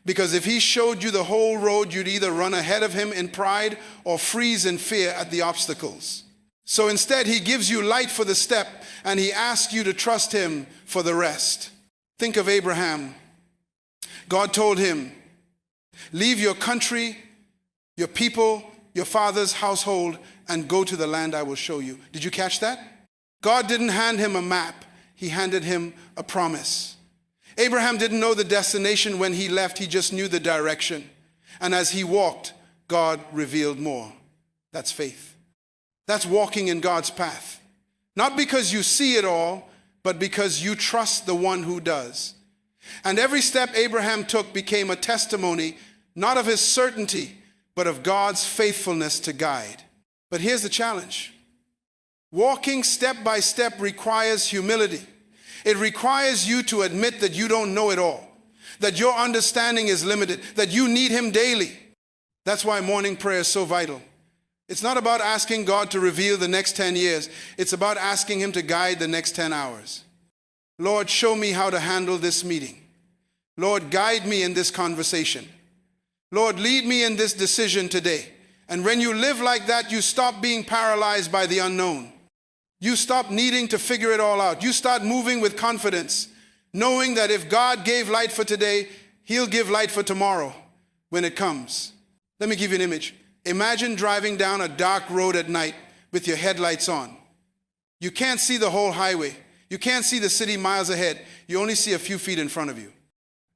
Because if He showed you the whole road, you'd either run ahead of Him in pride or freeze in fear at the obstacles. So instead, He gives you light for the step, and He asks you to trust Him for the rest. Think of Abraham. God told him, leave your country, your people, your father's household, and go to the land I will show you. Did you catch that? God didn't hand him a map. He handed him a promise. Abraham didn't know the destination when he left. He just knew the direction. And as he walked, God revealed more. That's faith. That's walking in God's path. Not because you see it all, but because you trust the one who does. And every step Abraham took became a testimony, not of his certainty, but of God's faithfulness to guide. But here's the challenge. Walking step by step requires humility. It requires you to admit that you don't know it all, that your understanding is limited, that you need Him daily. That's why morning prayer is so vital. It's not about asking God to reveal the next 10 years. It's about asking Him to guide the next 10 hours. Lord, show me how to handle this meeting. Lord, guide me in this conversation. Lord, lead me in this decision today. And when you live like that, you stop being paralyzed by the unknown. You stop needing to figure it all out. You start moving with confidence, knowing that if God gave light for today, He'll give light for tomorrow when it comes. Let me give you an image. Imagine driving down a dark road at night with your headlights on. You can't see the whole highway. You can't see the city miles ahead. You only see a few feet in front of you.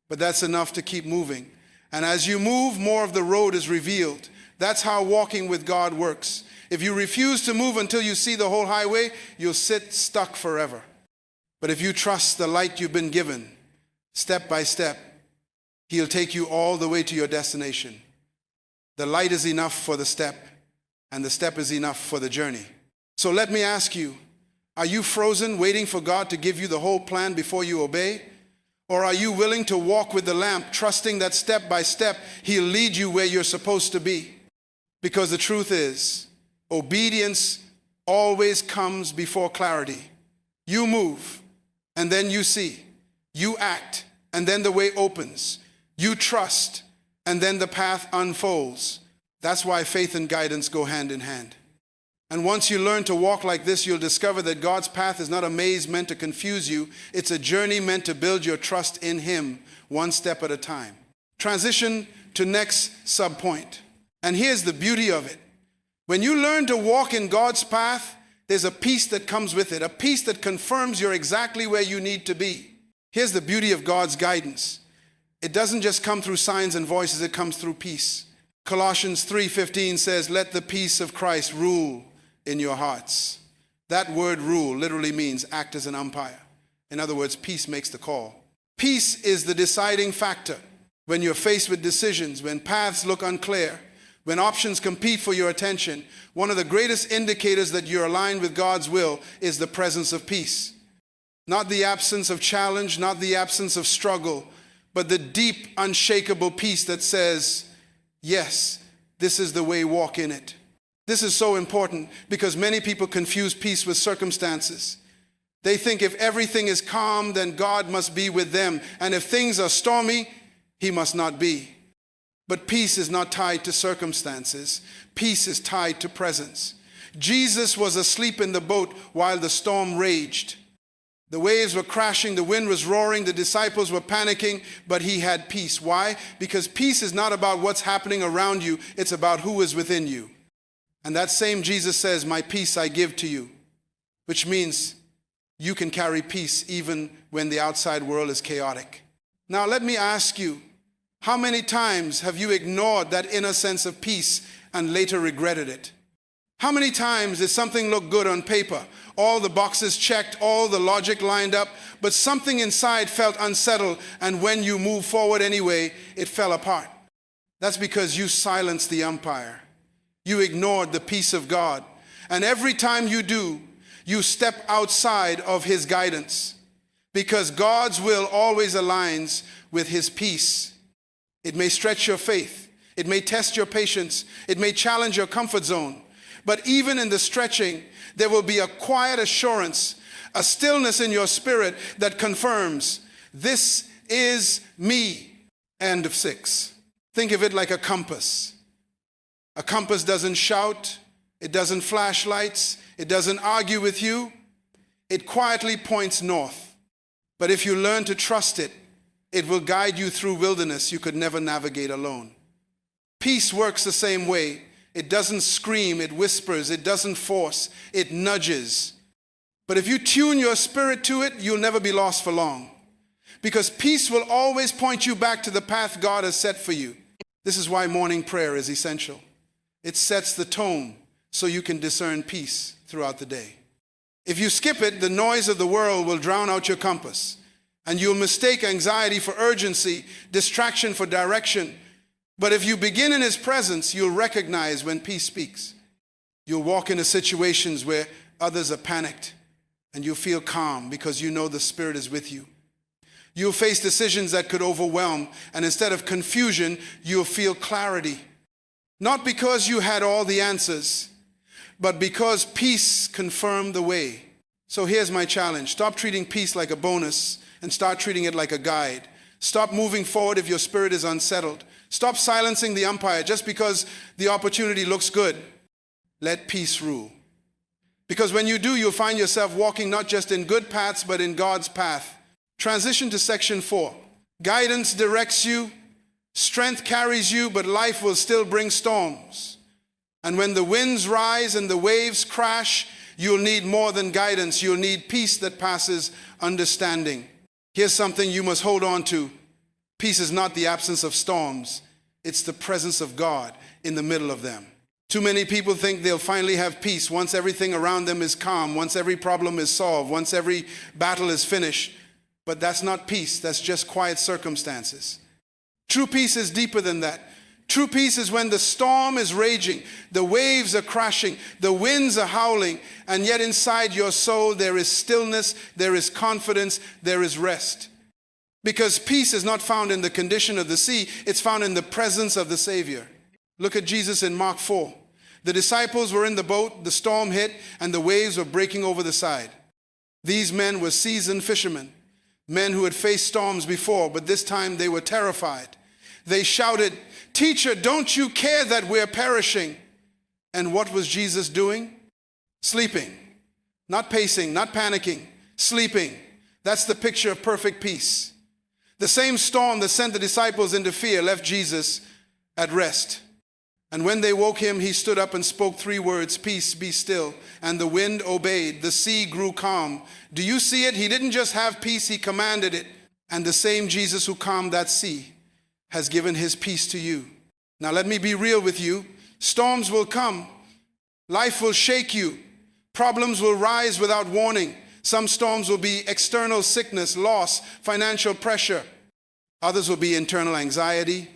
But that's enough to keep moving. And as you move, more of the road is revealed. That's how walking with God works. If you refuse to move until you see the whole highway, you'll sit stuck forever. But if you trust the light you've been given, step by step, He'll take you all the way to your destination. The light is enough for the step, and the step is enough for the journey. So let me ask you, are you frozen waiting for God to give you the whole plan before you obey? Or are you willing to walk with the lamp, trusting that step by step He'll lead you where you're supposed to be? Because the truth is, obedience always comes before clarity. You move, and then you see. You act, and then the way opens. You trust, and then the path unfolds. That's why faith and guidance go hand in hand. And once you learn to walk like this, you'll discover that God's path is not a maze meant to confuse you. It's a journey meant to build your trust in Him, one step at a time. Transition to next subpoint. And here's the beauty of it. When you learn to walk in God's path, there's a peace that comes with it, a peace that confirms you're exactly where you need to be. Here's the beauty of God's guidance. It doesn't just come through signs and voices, it comes through peace. Colossians 3:15 says, "Let the peace of Christ rule in your hearts." That word rule literally means act as an umpire. In other words, peace makes the call. Peace is the deciding factor when you're faced with decisions, when paths look unclear, when options compete for your attention. One of the greatest indicators that you're aligned with God's will is the presence of peace. Not the absence of challenge, not the absence of struggle, but the deep, unshakable peace that says, yes, this is the way, walk in it. This is so important because many people confuse peace with circumstances. They think if everything is calm, then God must be with them. And if things are stormy, He must not be. But peace is not tied to circumstances. Peace is tied to presence. Jesus was asleep in the boat while the storm raged. The waves were crashing, the wind was roaring, the disciples were panicking, but He had peace. Why? Because peace is not about what's happening around you, it's about who is within you. And that same Jesus says, "My peace I give to you," which means you can carry peace even when the outside world is chaotic. Now let me ask you, how many times have you ignored that inner sense of peace and later regretted it? How many times did something look good on paper? All the boxes checked, all the logic lined up, but something inside felt unsettled, and when you moved forward anyway, it fell apart. That's because you silenced the umpire. You ignored the peace of God. And every time you do, you step outside of His guidance, because God's will always aligns with His peace. It may stretch your faith. It may test your patience. It may challenge your comfort zone. But even in the stretching, there will be a quiet assurance, a stillness in your spirit that confirms, this is me. End of 6. Think of it like a compass. A compass doesn't shout. It doesn't flash lights. It doesn't argue with you. It quietly points north. But if you learn to trust it, it will guide you through wilderness you could never navigate alone. Peace works the same way. It doesn't scream, it whispers, it doesn't force, it nudges. But if you tune your spirit to it, you'll never be lost for long. Because peace will always point you back to the path God has set for you. This is why morning prayer is essential. It sets the tone so you can discern peace throughout the day. If you skip it, the noise of the world will drown out your compass. And you'll mistake anxiety for urgency, distraction for direction. But if you begin in His presence, you'll recognize when peace speaks. You'll walk into situations where others are panicked, and you'll feel calm because you know the Spirit is with you. You'll face decisions that could overwhelm, and instead of confusion, you'll feel clarity. Not because you had all the answers, but because peace confirmed the way. So here's my challenge. Stop treating peace like a bonus and start treating it like a guide. Stop moving forward if your spirit is unsettled. Stop silencing the umpire just because the opportunity looks good. Let peace rule. Because when you do, you'll find yourself walking not just in good paths, but in God's path. Transition to section 4. Guidance directs you, strength carries you, but life will still bring storms. And when the winds rise and the waves crash, you'll need more than guidance. You'll need peace that passes understanding. Here's something you must hold on to. Peace is not the absence of storms. It's the presence of God in the middle of them. Too many people think they'll finally have peace once everything around them is calm, once every problem is solved, once every battle is finished. But that's not peace. That's just quiet circumstances. True peace is deeper than that. True peace is when the storm is raging, the waves are crashing, the winds are howling, and yet inside your soul there is stillness, there is confidence, there is rest. Because peace is not found in the condition of the sea, it's found in the presence of the Savior. Look at Jesus in Mark 4. The disciples were in the boat, the storm hit, and the waves were breaking over the side. These men were seasoned fishermen, men who had faced storms before, but this time they were terrified. They shouted, "Teacher, don't you care that we're perishing?" And what was Jesus doing? Sleeping. Not pacing, not panicking, sleeping. That's the picture of perfect peace. The same storm that sent the disciples into fear left Jesus at rest. And when they woke him, he stood up and spoke 3 words, "Peace, be still." And the wind obeyed. The sea grew calm. Do you see it? He didn't just have peace, he commanded it. And the same Jesus who calmed that sea has given his peace to you. Now let me be real with you. Storms will come. Life will shake you. Problems will rise without warning. Some storms will be external sickness, loss, financial pressure. Others will be internal anxiety,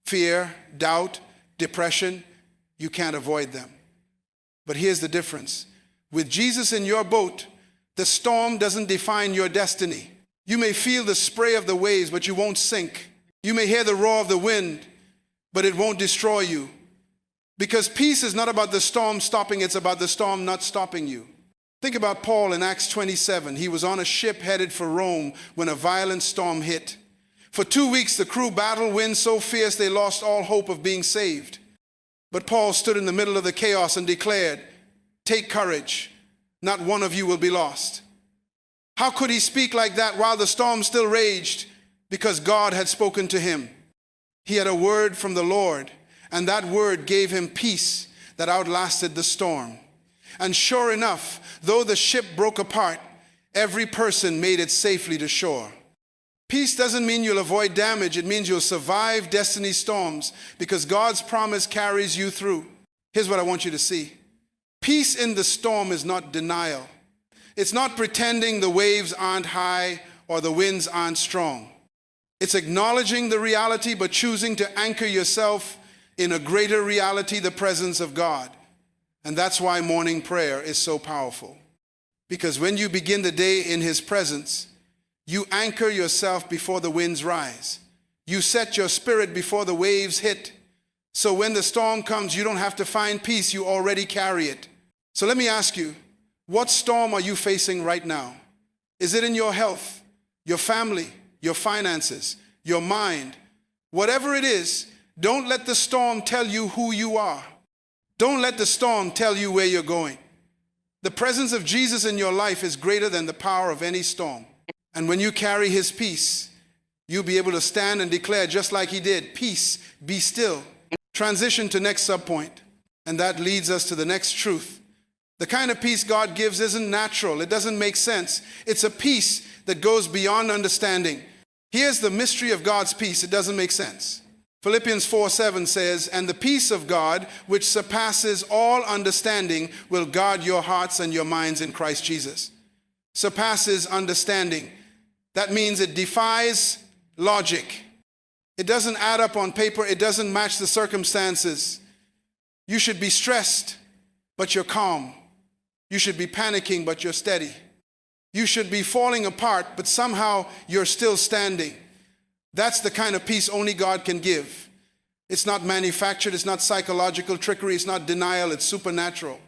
fear, doubt, depression. You can't avoid them. But here's the difference. With Jesus in your boat, the storm doesn't define your destiny. You may feel the spray of the waves, but you won't sink. You may hear the roar of the wind, but it won't destroy you. Because peace is not about the storm stopping, it's about the storm not stopping you. Think about Paul in Acts 27. He was on a ship headed for Rome when a violent storm hit. For 2 weeks, the crew battled winds so fierce they lost all hope of being saved. But Paul stood in the middle of the chaos and declared, "Take courage, not one of you will be lost." How could he speak like that while the storm still raged? Because God had spoken to him. He had a word from the Lord, and that word gave him peace that outlasted the storm. And sure enough, though the ship broke apart, every person made it safely to shore. Peace doesn't mean you'll avoid damage. It means you'll survive destiny storms because God's promise carries you through. Here's what I want you to see. Peace in the storm is not denial. It's not pretending the waves aren't high or the winds aren't strong. It's acknowledging the reality but choosing to anchor yourself in a greater reality, the presence of God. And that's why morning prayer is so powerful. Because when you begin the day in his presence, you anchor yourself before the winds rise. You set your spirit before the waves hit. So when the storm comes, you don't have to find peace, you already carry it. So let me ask you, what storm are you facing right now? Is it in your health, your family, your finances, your mind? Whatever it is, don't let the storm tell you who you are. Don't let the storm tell you where you're going. The presence of Jesus in your life is greater than the power of any storm. And when you carry his peace, you'll be able to stand and declare just like he did, "Peace, be still." Transition to next subpoint. And that leads us to the next truth. The kind of peace God gives isn't natural. It doesn't make sense. It's a peace that goes beyond understanding. Here's the mystery of God's peace. It doesn't make sense. Philippians 4:7 says, "And the peace of God, which surpasses all understanding, will guard your hearts and your minds in Christ Jesus." Surpasses understanding. That means it defies logic. It doesn't add up on paper. It doesn't match the circumstances. You should be stressed, but you're calm. You should be panicking, but you're steady. You should be falling apart, but somehow you're still standing. That's the kind of peace only God can give. It's not manufactured. It's not psychological trickery. It's not denial. It's supernatural.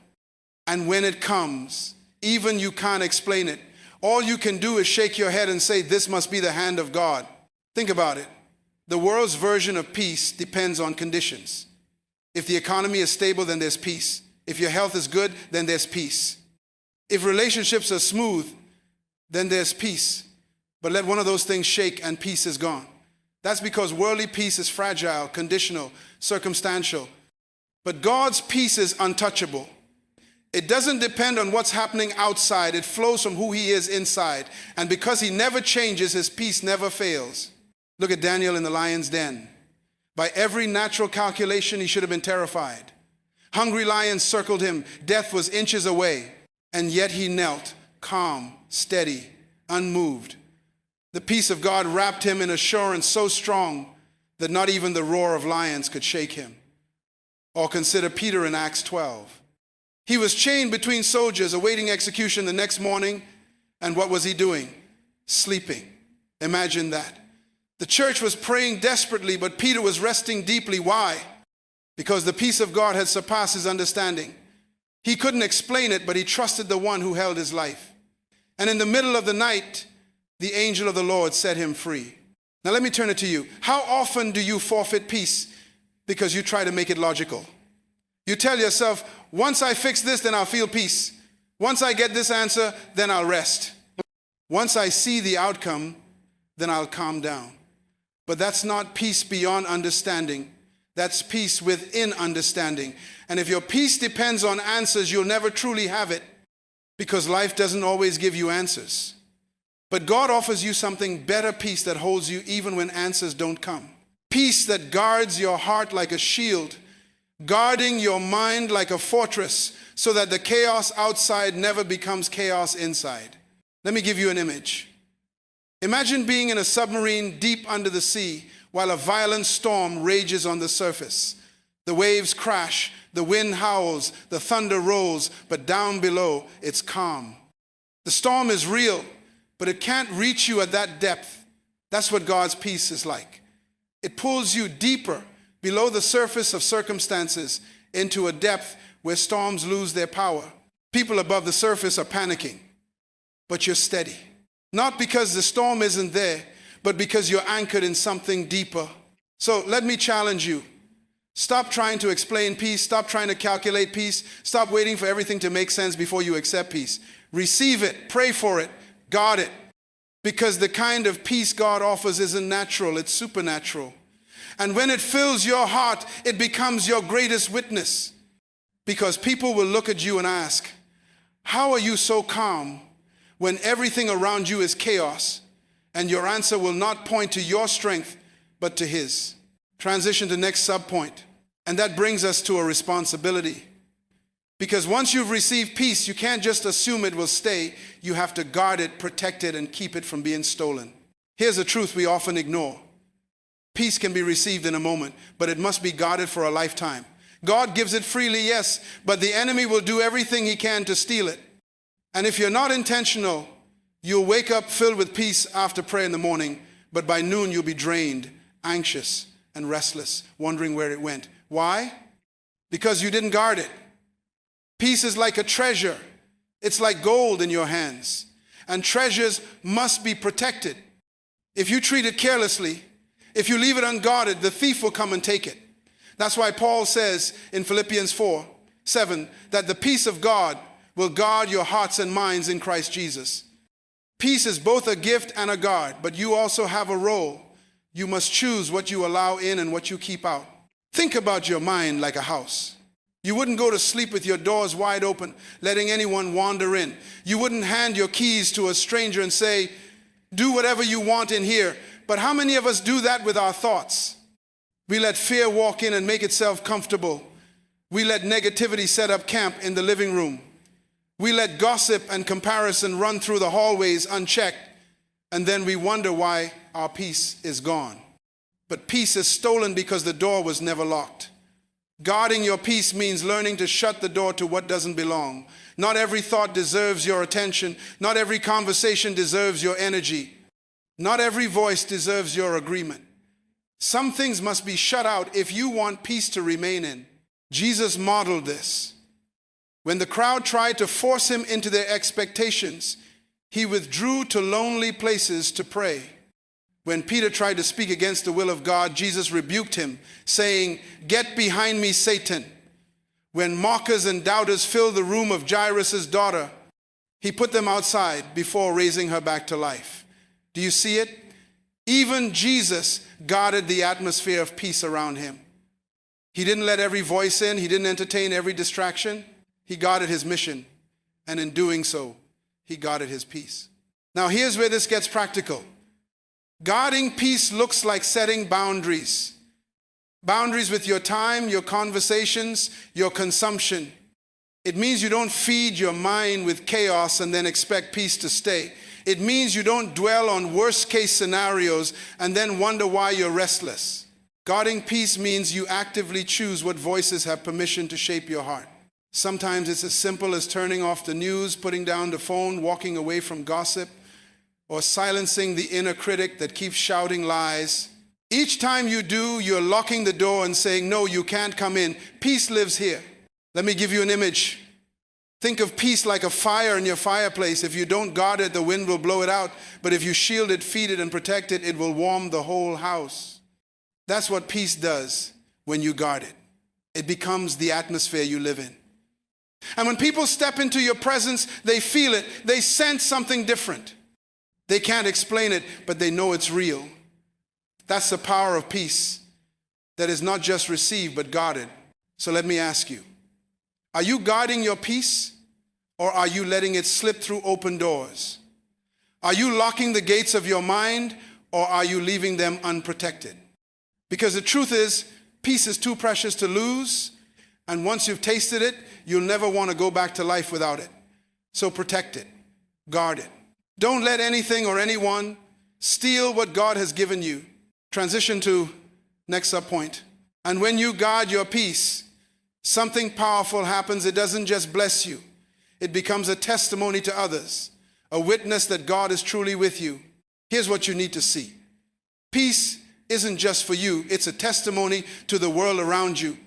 And when it comes, even you can't explain it. All you can do is shake your head and say, "This must be the hand of God." Think about it. The world's version of peace depends on conditions. If the economy is stable, then there's peace. If your health is good, then there's peace. If relationships are smooth, then there's peace. But let one of those things shake and peace is gone. That's because worldly peace is fragile, conditional, circumstantial. But God's peace is untouchable. It doesn't depend on what's happening outside. It flows from who he is inside. And because he never changes, his peace never fails. Look at Daniel in the lion's den. By every natural calculation, he should have been terrified. Hungry lions circled him. Death was inches away. And yet he knelt, calm, steady, unmoved. The peace of God wrapped him in assurance so strong that not even the roar of lions could shake him. Or consider Peter in Acts 12. He was chained between soldiers awaiting execution the next morning. And what was he doing? Sleeping. Imagine that. The church was praying desperately, but Peter was resting deeply. Why? Because the peace of God had surpassed his understanding. He couldn't explain it, but he trusted the one who held his life. And in the middle of the night, the angel of the Lord set him free. Now let me turn it to you. How often do you forfeit peace because you try to make it logical? You tell yourself, once I fix this, then I'll feel peace. Once I get this answer, then I'll rest. Once I see the outcome, then I'll calm down. But that's not peace beyond understanding. That's peace within understanding. And if your peace depends on answers, you'll never truly have it, because life doesn't always give you answers. But God offers you something better, peace that holds you even when answers don't come. Peace that guards your heart like a shield, guarding your mind like a fortress, so that the chaos outside never becomes chaos inside. Let me give you an image. Imagine being in a submarine deep under the sea while a violent storm rages on the surface. The waves crash, the wind howls, the thunder rolls, but down below, it's calm. The storm is real, but it can't reach you at that depth. That's what God's peace is like. It pulls you deeper below the surface of circumstances into a depth where storms lose their power. People above the surface are panicking, but you're steady. Not because the storm isn't there, but because you're anchored in something deeper. So let me challenge you. Stop trying to explain peace. Stop trying to calculate peace. Stop waiting for everything to make sense before you accept peace. Receive it, pray for it, guard it. Because the kind of peace God offers isn't natural, it's supernatural. And when it fills your heart, it becomes your greatest witness. Because people will look at you and ask, how are you so calm when everything around you is chaos? And your answer will not point to your strength, but to his. Transition to next subpoint. And that brings us to a responsibility. Because once you've received peace, you can't just assume it will stay. You have to guard it, protect it, and keep it from being stolen. Here's a truth we often ignore. Peace can be received in a moment, but it must be guarded for a lifetime. God gives it freely, yes, but the enemy will do everything he can to steal it. And if you're not intentional, you'll wake up filled with peace after prayer in the morning, but by noon you'll be drained, anxious, and restless, wondering where it went. Why? Because you didn't guard it. Peace is like a treasure. It's like gold in your hands. And treasures must be protected. If you treat it carelessly, if you leave it unguarded, the thief will come and take it. That's why Paul says in Philippians 4:7 that the peace of God will guard your hearts and minds in Christ Jesus. Peace is both a gift and a guard, but you also have a role. You must choose what you allow in and what you keep out. Think about your mind like a house. You wouldn't go to sleep with your doors wide open, letting anyone wander in. You wouldn't hand your keys to a stranger and say, do whatever you want in here. But how many of us do that with our thoughts? We let fear walk in and make itself comfortable. We let negativity set up camp in the living room. We let gossip and comparison run through the hallways unchecked, and then we wonder why our peace is gone. But peace is stolen because the door was never locked. Guarding your peace means learning to shut the door to what doesn't belong. Not every thought deserves your attention. Not every conversation deserves your energy. Not every voice deserves your agreement. Some things must be shut out if you want peace to remain in. Jesus modeled this. When the crowd tried to force him into their expectations, he withdrew to lonely places to pray. When Peter tried to speak against the will of God, Jesus rebuked him, saying, "Get behind me, Satan." When mockers and doubters filled the room of Jairus' daughter, he put them outside before raising her back to life. Do you see it? Even Jesus guarded the atmosphere of peace around him. He didn't let every voice in. He didn't entertain every distraction. He guarded his mission, and in doing so, he guarded his peace. Now here's where this gets practical. Guarding peace looks like setting boundaries. boundaries with your time, your conversations, your consumption. It means you don't feed your mind with chaos and then expect peace to stay. It means you don't dwell on worst-case scenarios and then wonder why you're restless. Guarding peace means you actively choose what voices have permission to shape your heart. Sometimes it's as simple as turning off the news, putting down the phone, walking away from gossip, or silencing the inner critic that keeps shouting lies. Each time you do, you're locking the door and saying, no, you can't come in. Peace lives here. Let me give you an image. Think of peace like a fire in your fireplace. If you don't guard it, the wind will blow it out. But if you shield it, feed it, and protect it, it will warm the whole house. That's what peace does when you guard it. It becomes the atmosphere you live in. And when people step into your presence, they feel it. They sense something different. They can't explain it, but they know it's real. That's the power of peace that is not just received, but guarded. So let me ask you, are you guarding your peace, or are you letting it slip through open doors? Are you locking the gates of your mind, or are you leaving them unprotected? Because the truth is, peace is too precious to lose, and once you've tasted it, you'll never want to go back to life without it. So protect it, guard it. Don't let anything or anyone steal what God has given you. Transition to next subpoint. And when you guard your peace, something powerful happens. It doesn't just bless you. It becomes a testimony to others, a witness that God is truly with you. Here's what you need to see. Peace isn't just for you. It's a testimony to the world around you.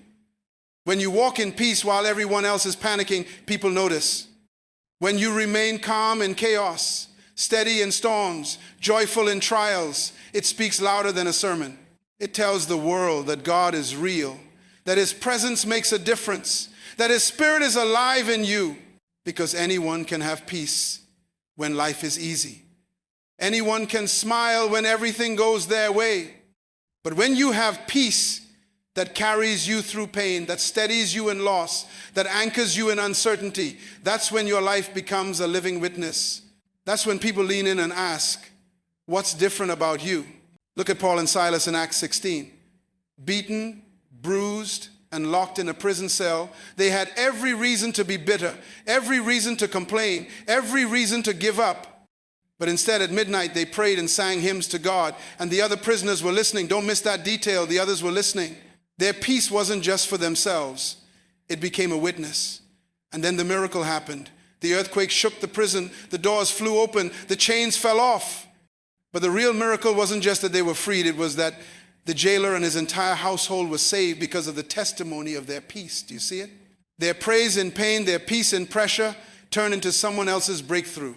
When you walk in peace while everyone else is panicking, people notice. When you remain calm in chaos, steady in storms, joyful in trials, it speaks louder than a sermon. It tells the world that God is real, that His presence makes a difference, that His Spirit is alive in you, because anyone can have peace when life is easy. Anyone can smile when everything goes their way. But when you have peace that carries you through pain, that steadies you in loss, that anchors you in uncertainty, that's when your life becomes a living witness. That's when people lean in and ask, what's different about you? Look at Paul and Silas in Acts 16. Beaten, bruised, and locked in a prison cell, they had every reason to be bitter, every reason to complain, every reason to give up. But instead, at midnight, they prayed and sang hymns to God, and the other prisoners were listening. Don't miss that detail. The others were listening. Their peace wasn't just for themselves. It became a witness. And then the miracle happened. The earthquake shook the prison. The doors flew open. The chains fell off. But the real miracle wasn't just that they were freed. It was that the jailer and his entire household was saved because of the testimony of their peace. Do you see it? Their praise in pain, their peace in pressure turned into someone else's breakthrough.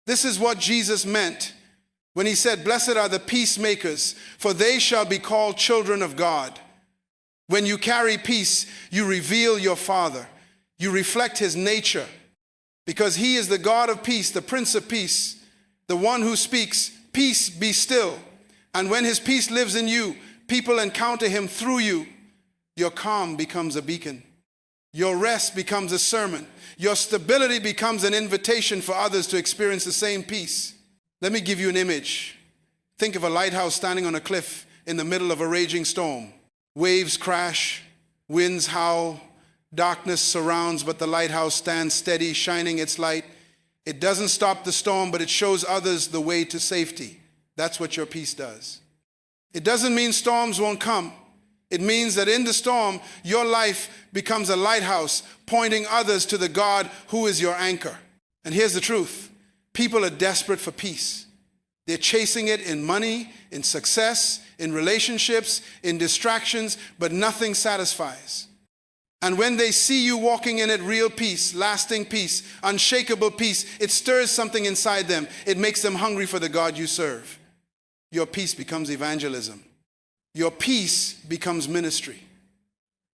This is what Jesus meant when He said, "Blessed are the peacemakers, for they shall be called children of God." When you carry peace, you reveal your Father. You reflect His nature, because He is the God of peace, the Prince of Peace, the one who speaks, "Peace, be still." And when His peace lives in you, people encounter Him through you. Your calm becomes a beacon. Your rest becomes a sermon. Your stability becomes an invitation for others to experience the same peace. Let me give you an image. Think of a lighthouse standing on a cliff in the middle of a raging storm. Waves crash, winds howl, darkness surrounds, but the lighthouse stands steady, shining its light. It doesn't stop the storm, but it shows others the way to safety. That's what your peace does. It doesn't mean storms won't come. It means that in the storm, your life becomes a lighthouse, pointing others to the God who is your anchor. And here's the truth. People are desperate for peace. They're chasing it in money, in success, in relationships, in distractions, but nothing satisfies. And when they see you walking in it, real peace, lasting peace, unshakable peace, it stirs something inside them. It makes them hungry for the God you serve. Your peace becomes evangelism. Your peace becomes ministry.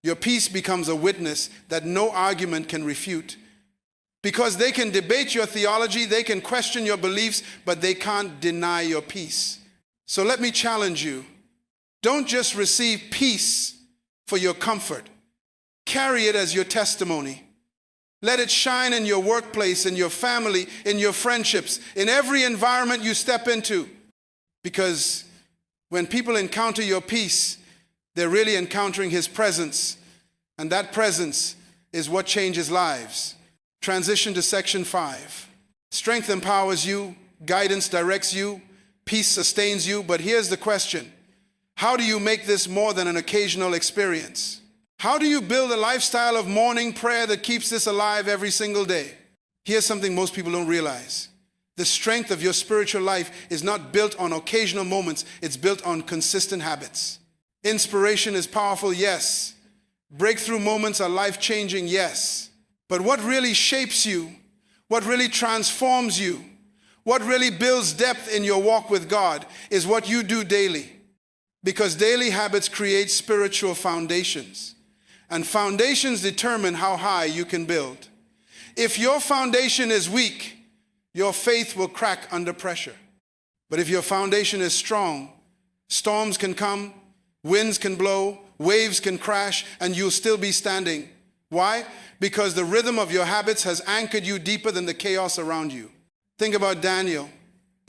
Your peace becomes a witness that no argument can refute. Because they can debate your theology, they can question your beliefs, but they can't deny your peace. So let me challenge you. Don't just receive peace for your comfort. Carry it as your testimony. Let it shine in your workplace, in your family, in your friendships, in every environment you step into. Because when people encounter your peace, They're really encountering his presence, and that presence is what changes lives. Transition to section 5. Strength empowers you, guidance directs you, peace sustains you, but here's the question. How do you make this more than an occasional experience? How do you build a lifestyle of morning prayer that keeps this alive every single day? Here's something most people don't realize. The strength of your spiritual life is not built on occasional moments, it's built on consistent habits. Inspiration is powerful, yes. Breakthrough moments are life-changing, yes. But what really shapes you, what really transforms you, what really builds depth in your walk with God is what you do daily. Because daily habits create spiritual foundations. And foundations determine how high you can build. If your foundation is weak, your faith will crack under pressure. But if your foundation is strong, storms can come, winds can blow, waves can crash, and you'll still be standing. Why? Because the rhythm of your habits has anchored you deeper than the chaos around you. Think about Daniel.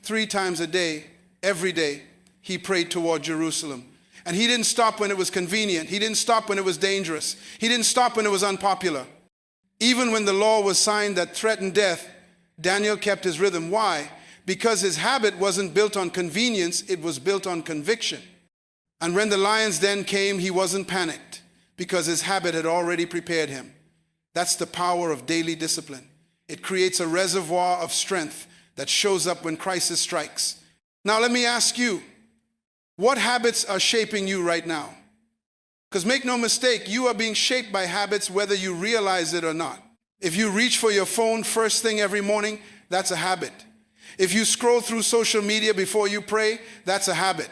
3 times a day, every day, he prayed toward Jerusalem. And he didn't stop when it was convenient. He didn't stop when it was dangerous. He didn't stop when it was unpopular. Even when the law was signed that threatened death, Daniel kept his rhythm. Why? Because his habit wasn't built on convenience, it was built on conviction. And when the lion's den came, he wasn't panicked because his habit had already prepared him. That's the power of daily discipline. It creates a reservoir of strength that shows up when crisis strikes. Now let me ask you, what habits are shaping you right now? Because make no mistake, you are being shaped by habits whether you realize it or not. If you reach for your phone first thing every morning, that's a habit. If you scroll through social media before you pray, that's a habit.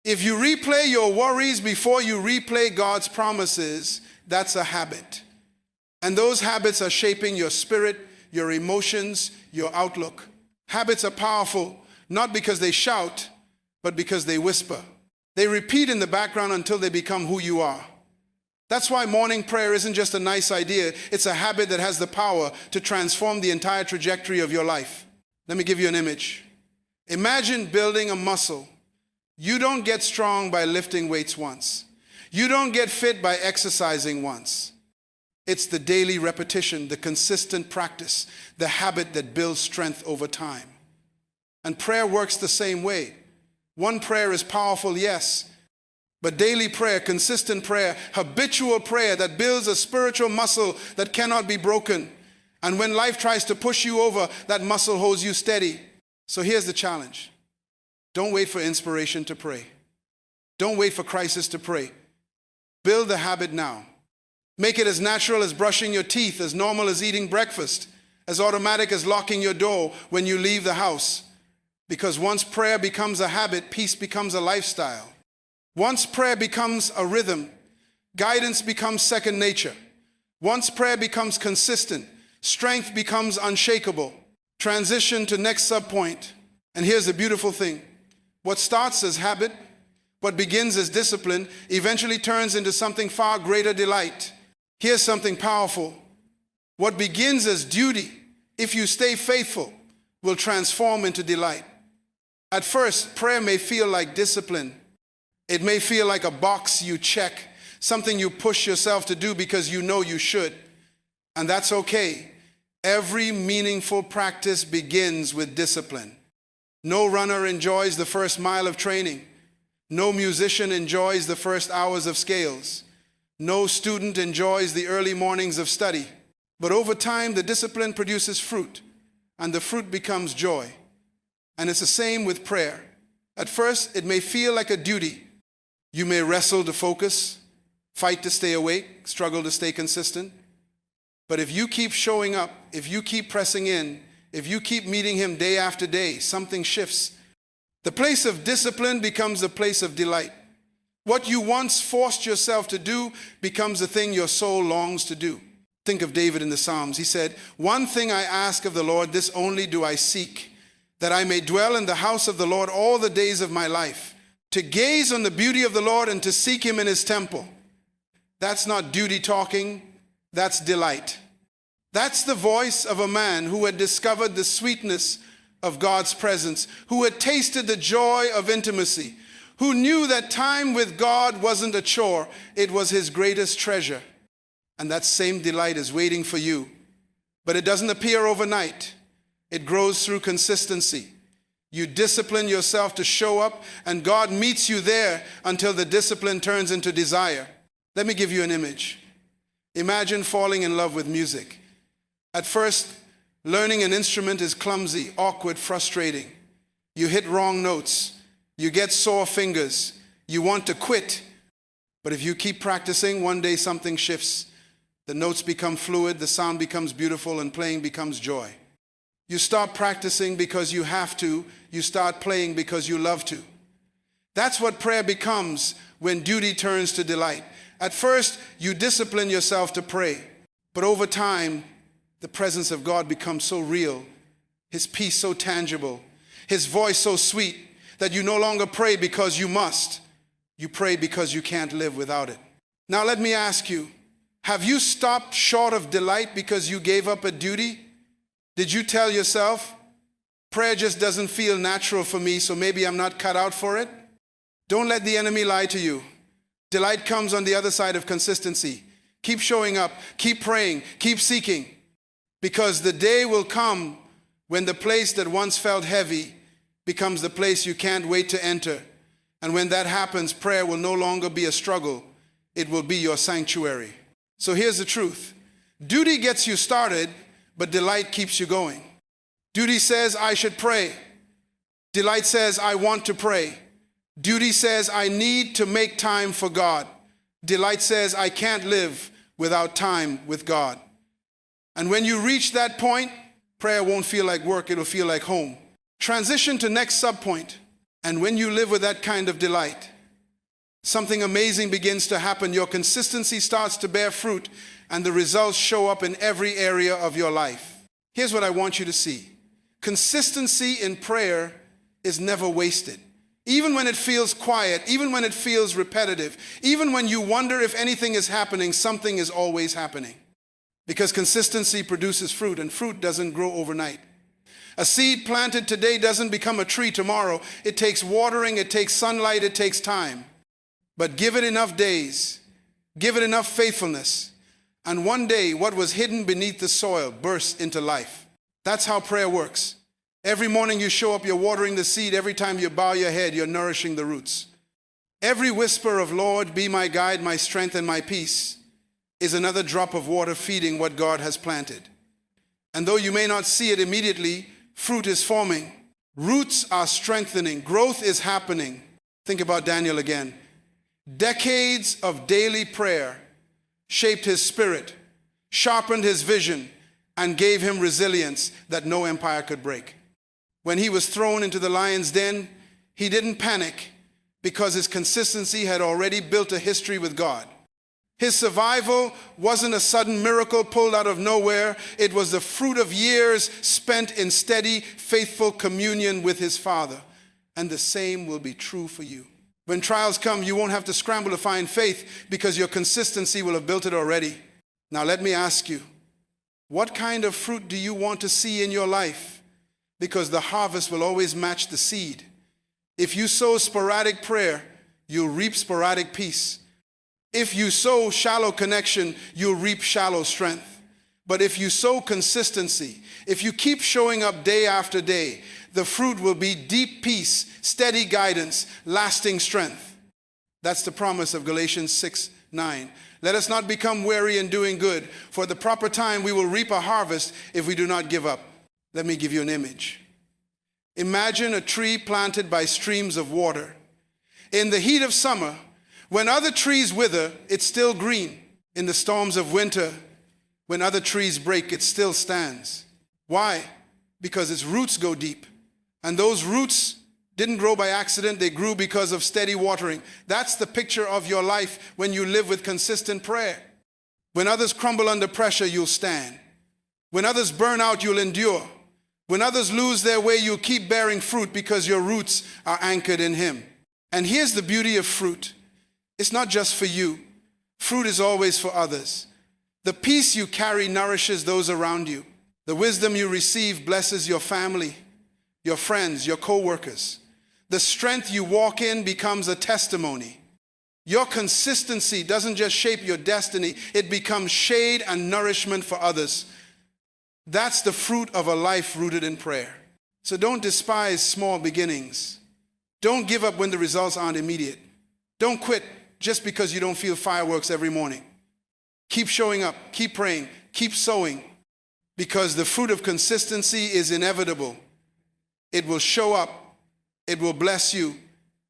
If you replay your worries before you replay God's promises, that's a habit. And those habits are shaping your spirit, your emotions, your outlook. Habits are powerful, not because they shout, but because they whisper. They repeat in the background until they become who you are. That's why morning prayer isn't just a nice idea, it's a habit that has the power to transform the entire trajectory of your life. Let me give you an image. Imagine building a muscle. You don't get strong by lifting weights once. You don't get fit by exercising once. It's the daily repetition, the consistent practice, the habit that builds strength over time. And prayer works the same way. One prayer is powerful, yes, but daily prayer, consistent prayer, habitual prayer that builds a spiritual muscle that cannot be broken. And when life tries to push you over, that muscle holds you steady. So here's the challenge. Don't wait for inspiration to pray. Don't wait for crisis to pray. Build the habit now. Make it as natural as brushing your teeth, as normal as eating breakfast, as automatic as locking your door when you leave the house. Because once prayer becomes a habit, peace becomes a lifestyle. Once prayer becomes a rhythm, guidance becomes second nature. Once prayer becomes consistent, strength becomes unshakable. Transition to next subpoint. And here's the beautiful thing. What starts as habit, what begins as discipline, eventually turns into something far greater delight. Here's something powerful. What begins as duty, if you stay faithful, will transform into delight. At first, prayer may feel like discipline. It may feel like a box you check, something you push yourself to do because you know you should. And that's okay. Every meaningful practice begins with discipline. No runner enjoys the first mile of training. No musician enjoys the first hours of scales. No student enjoys the early mornings of study. But over time, the discipline produces fruit, and the fruit becomes joy. And it's the same with prayer. At first, it may feel like a duty. You may wrestle to focus, fight to stay awake, struggle to stay consistent. But if you keep showing up, if you keep pressing in, if you keep meeting him day after day, something shifts. The place of discipline becomes a place of delight. What you once forced yourself to do becomes the thing your soul longs to do. Think of David in the Psalms. He said, "One thing I ask of the Lord, this only do I seek, that I may dwell in the house of the Lord all the days of my life, to gaze on the beauty of the Lord and to seek him in his temple." That's not duty talking, that's delight. That's the voice of a man who had discovered the sweetness of God's presence, who had tasted the joy of intimacy, who knew that time with God wasn't a chore, it was his greatest treasure. And that same delight is waiting for you. But it doesn't appear overnight. It grows through consistency. You discipline yourself to show up, and God meets you there until the discipline turns into desire. Let me give you an image. Imagine falling in love with music. At first, learning an instrument is clumsy, awkward, frustrating. You hit wrong notes. You get sore fingers. You want to quit. But if you keep practicing, one day something shifts. The notes become fluid, the sound becomes beautiful, and playing becomes joy. You stop practicing because you have to. You start playing because you love to. That's what prayer becomes when duty turns to delight. At first, you discipline yourself to pray. But over time, the presence of God becomes so real, his peace so tangible, his voice so sweet, that you no longer pray because you must. You pray because you can't live without it. Now let me ask you, have you stopped short of delight because you gave up a duty? Did you tell yourself, prayer just doesn't feel natural for me, so maybe I'm not cut out for it? Don't let the enemy lie to you. Delight comes on the other side of consistency. Keep showing up, keep praying, keep seeking, because the day will come when the place that once felt heavy becomes the place you can't wait to enter. And when that happens, prayer will no longer be a struggle. It will be your sanctuary. So here's the truth. Duty gets you started, but delight keeps you going. Duty says, I should pray. Delight says, I want to pray. Duty says, I need to make time for God. Delight says, I can't live without time with God. And when you reach that point, prayer won't feel like work, it'll feel like home. Transition to next subpoint. And when you live with that kind of delight, something amazing begins to happen. Your consistency starts to bear fruit, and the results show up in every area of your life. Here's what I want you to see. Consistency in prayer is never wasted. Even when it feels quiet, even when it feels repetitive, even when you wonder if anything is happening, something is always happening. Because consistency produces fruit, and fruit doesn't grow overnight. A seed planted today doesn't become a tree tomorrow. It takes watering, it takes sunlight, it takes time. But give it enough days, give it enough faithfulness, and one day what was hidden beneath the soil bursts into life. That's how prayer works. Every morning you show up, you're watering the seed. Every time you bow your head, you're nourishing the roots. Every whisper of Lord, be my guide, my strength, and my peace is another drop of water feeding what God has planted. And though you may not see it immediately, fruit is forming. Roots are strengthening. Growth is happening. Think about Daniel again. Decades of daily prayer shaped his spirit, sharpened his vision, and gave him resilience that no empire could break. When he was thrown into the lion's den, he didn't panic because his consistency had already built a history with God. His survival wasn't a sudden miracle pulled out of nowhere. It was the fruit of years spent in steady, faithful communion with his Father. And the same will be true for you. When trials come, you won't have to scramble to find faith because your consistency will have built it already. Now let me ask you, what kind of fruit do you want to see in your life? Because the harvest will always match the seed. If you sow sporadic prayer, you'll reap sporadic peace. If you sow shallow connection, you'll reap shallow strength. But if you sow consistency, if you keep showing up day after day, the fruit will be deep peace, steady guidance, lasting strength. That's the promise of Galatians 6:9. Let us not become weary in doing good, for at the proper time we will reap a harvest if we do not give up. Let me give you an image. Imagine a tree planted by streams of water. In the heat of summer, when other trees wither, it's still green. In the storms of winter, when other trees break, it still stands. Why? Because its roots go deep. And those roots didn't grow by accident, they grew because of steady watering. That's the picture of your life when you live with consistent prayer. When others crumble under pressure, you'll stand. When others burn out, you'll endure. When others lose their way, you'll keep bearing fruit because your roots are anchored in Him. And here's the beauty of fruit. It's not just for you. Fruit is always for others. The peace you carry nourishes those around you. The wisdom you receive blesses your family, your friends, your co-workers. The strength you walk in becomes a testimony. Your consistency doesn't just shape your destiny, it becomes shade and nourishment for others. That's the fruit of a life rooted in prayer. So don't despise small beginnings. Don't give up when the results aren't immediate. Don't quit just because you don't feel fireworks every morning. Keep showing up, keep praying, keep sowing, because the fruit of consistency is inevitable. It will show up, it will bless you,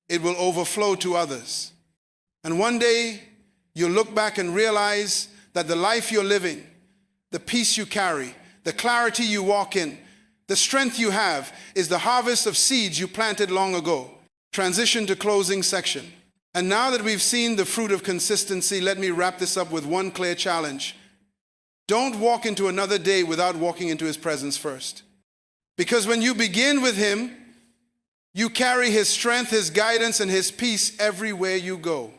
it will overflow to others. And one day, you'll look back and realize that the life you're living, the peace you carry, the clarity you walk in, the strength you have is the harvest of seeds you planted long ago. Transition to closing section. And now that we've seen the fruit of consistency, let me wrap this up with one clear challenge. Don't walk into another day without walking into his presence first. Because when you begin with him, you carry his strength, his guidance, and his peace everywhere you go.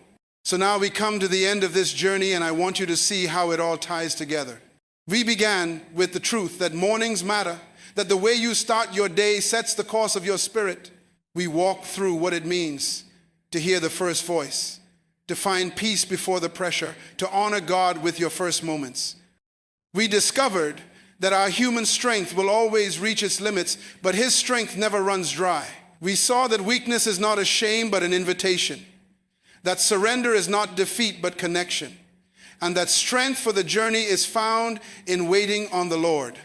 So now we come to the end of this journey, and I want you to see how it all ties together. We began with the truth that mornings matter, that the way you start your day sets the course of your spirit. We walked through what it means to hear the first voice, to find peace before the pressure, to honor God with your first moments. We discovered that our human strength will always reach its limits, but his strength never runs dry. We saw that weakness is not a shame, but an invitation. That surrender is not defeat, but connection. And that strength for the journey is found in waiting on the Lord.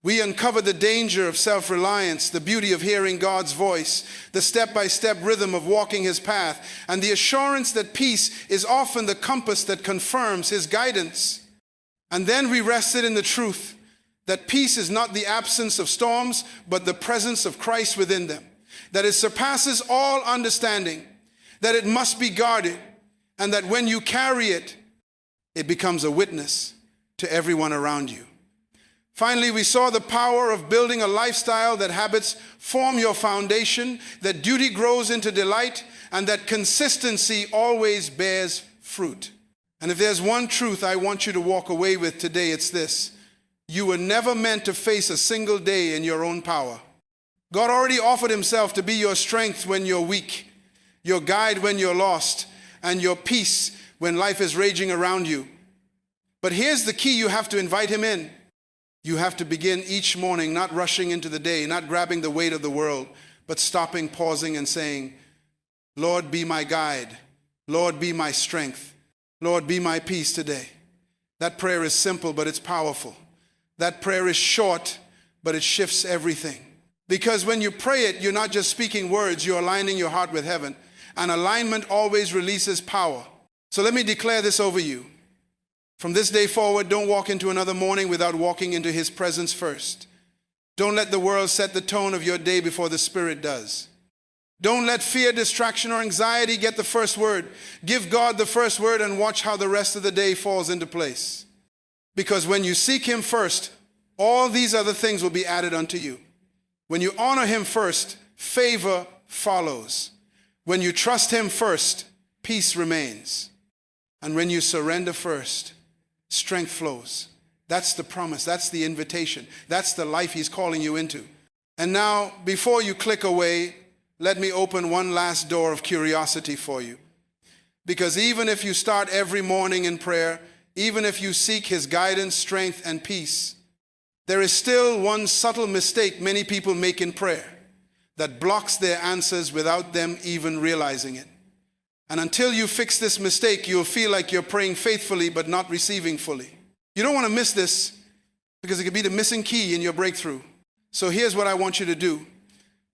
We uncovered the danger of self-reliance, the beauty of hearing God's voice, the step-by-step rhythm of walking his path, and the assurance that peace is often the compass that confirms his guidance. And then we rested in the truth that peace is not the absence of storms, but the presence of Christ within them. That it surpasses all understanding, that it must be guarded, and that when you carry it, it becomes a witness to everyone around you. Finally, we saw the power of building a lifestyle that habits form your foundation, that duty grows into delight, and that consistency always bears fruit. And if there's one truth I want you to walk away with today, it's this. You were never meant to face a single day in your own power. God already offered himself to be your strength when you're weak, your guide when you're lost, and your peace when life is raging around you. But here's the key: you have to invite him in. You have to begin each morning not rushing into the day, not grabbing the weight of the world, but stopping, pausing, and saying, Lord, be my guide. Lord, be my strength. Lord, be my peace today. That prayer is simple, but it's powerful. That prayer is short, but it shifts everything. Because when you pray it, you're not just speaking words, you're aligning your heart with heaven. And alignment always releases power. So let me declare this over you. From this day forward, don't walk into another morning without walking into his presence first. Don't let the world set the tone of your day before the Spirit does. Don't let fear, distraction, or anxiety get the first word. Give God the first word and watch how the rest of the day falls into place. Because when you seek him first, all these other things will be added unto you. When you honor him first, favor follows. When you trust him first, peace remains. And when you surrender first, strength flows. That's the promise. That's the invitation. That's the life he's calling you into. And now, before you click away, let me open one last door of curiosity for you. Because even if you start every morning in prayer, even if you seek his guidance, strength, and peace, there is still one subtle mistake many people make in prayer that blocks their answers without them even realizing it. And until you fix this mistake, you'll feel like you're praying faithfully but not receiving fully. You don't want to miss this because it could be the missing key in your breakthrough. So here's what I want you to do.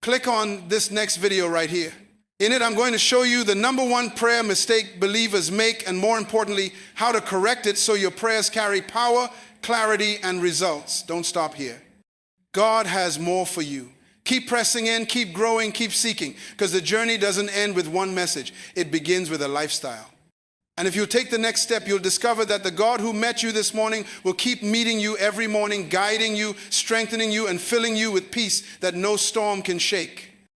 Click on this next video right here. In it, I'm going to show you the number one prayer mistake believers make, and more importantly, how to correct it so your prayers carry power, clarity, and results. Don't stop here. God has more for you. Keep pressing in, keep growing, keep seeking, because the journey doesn't end with one message. It begins with a lifestyle. And if you take the next step, you'll discover that the God who met you this morning will keep meeting you every morning, guiding you, strengthening you, and filling you with peace that no storm can shake.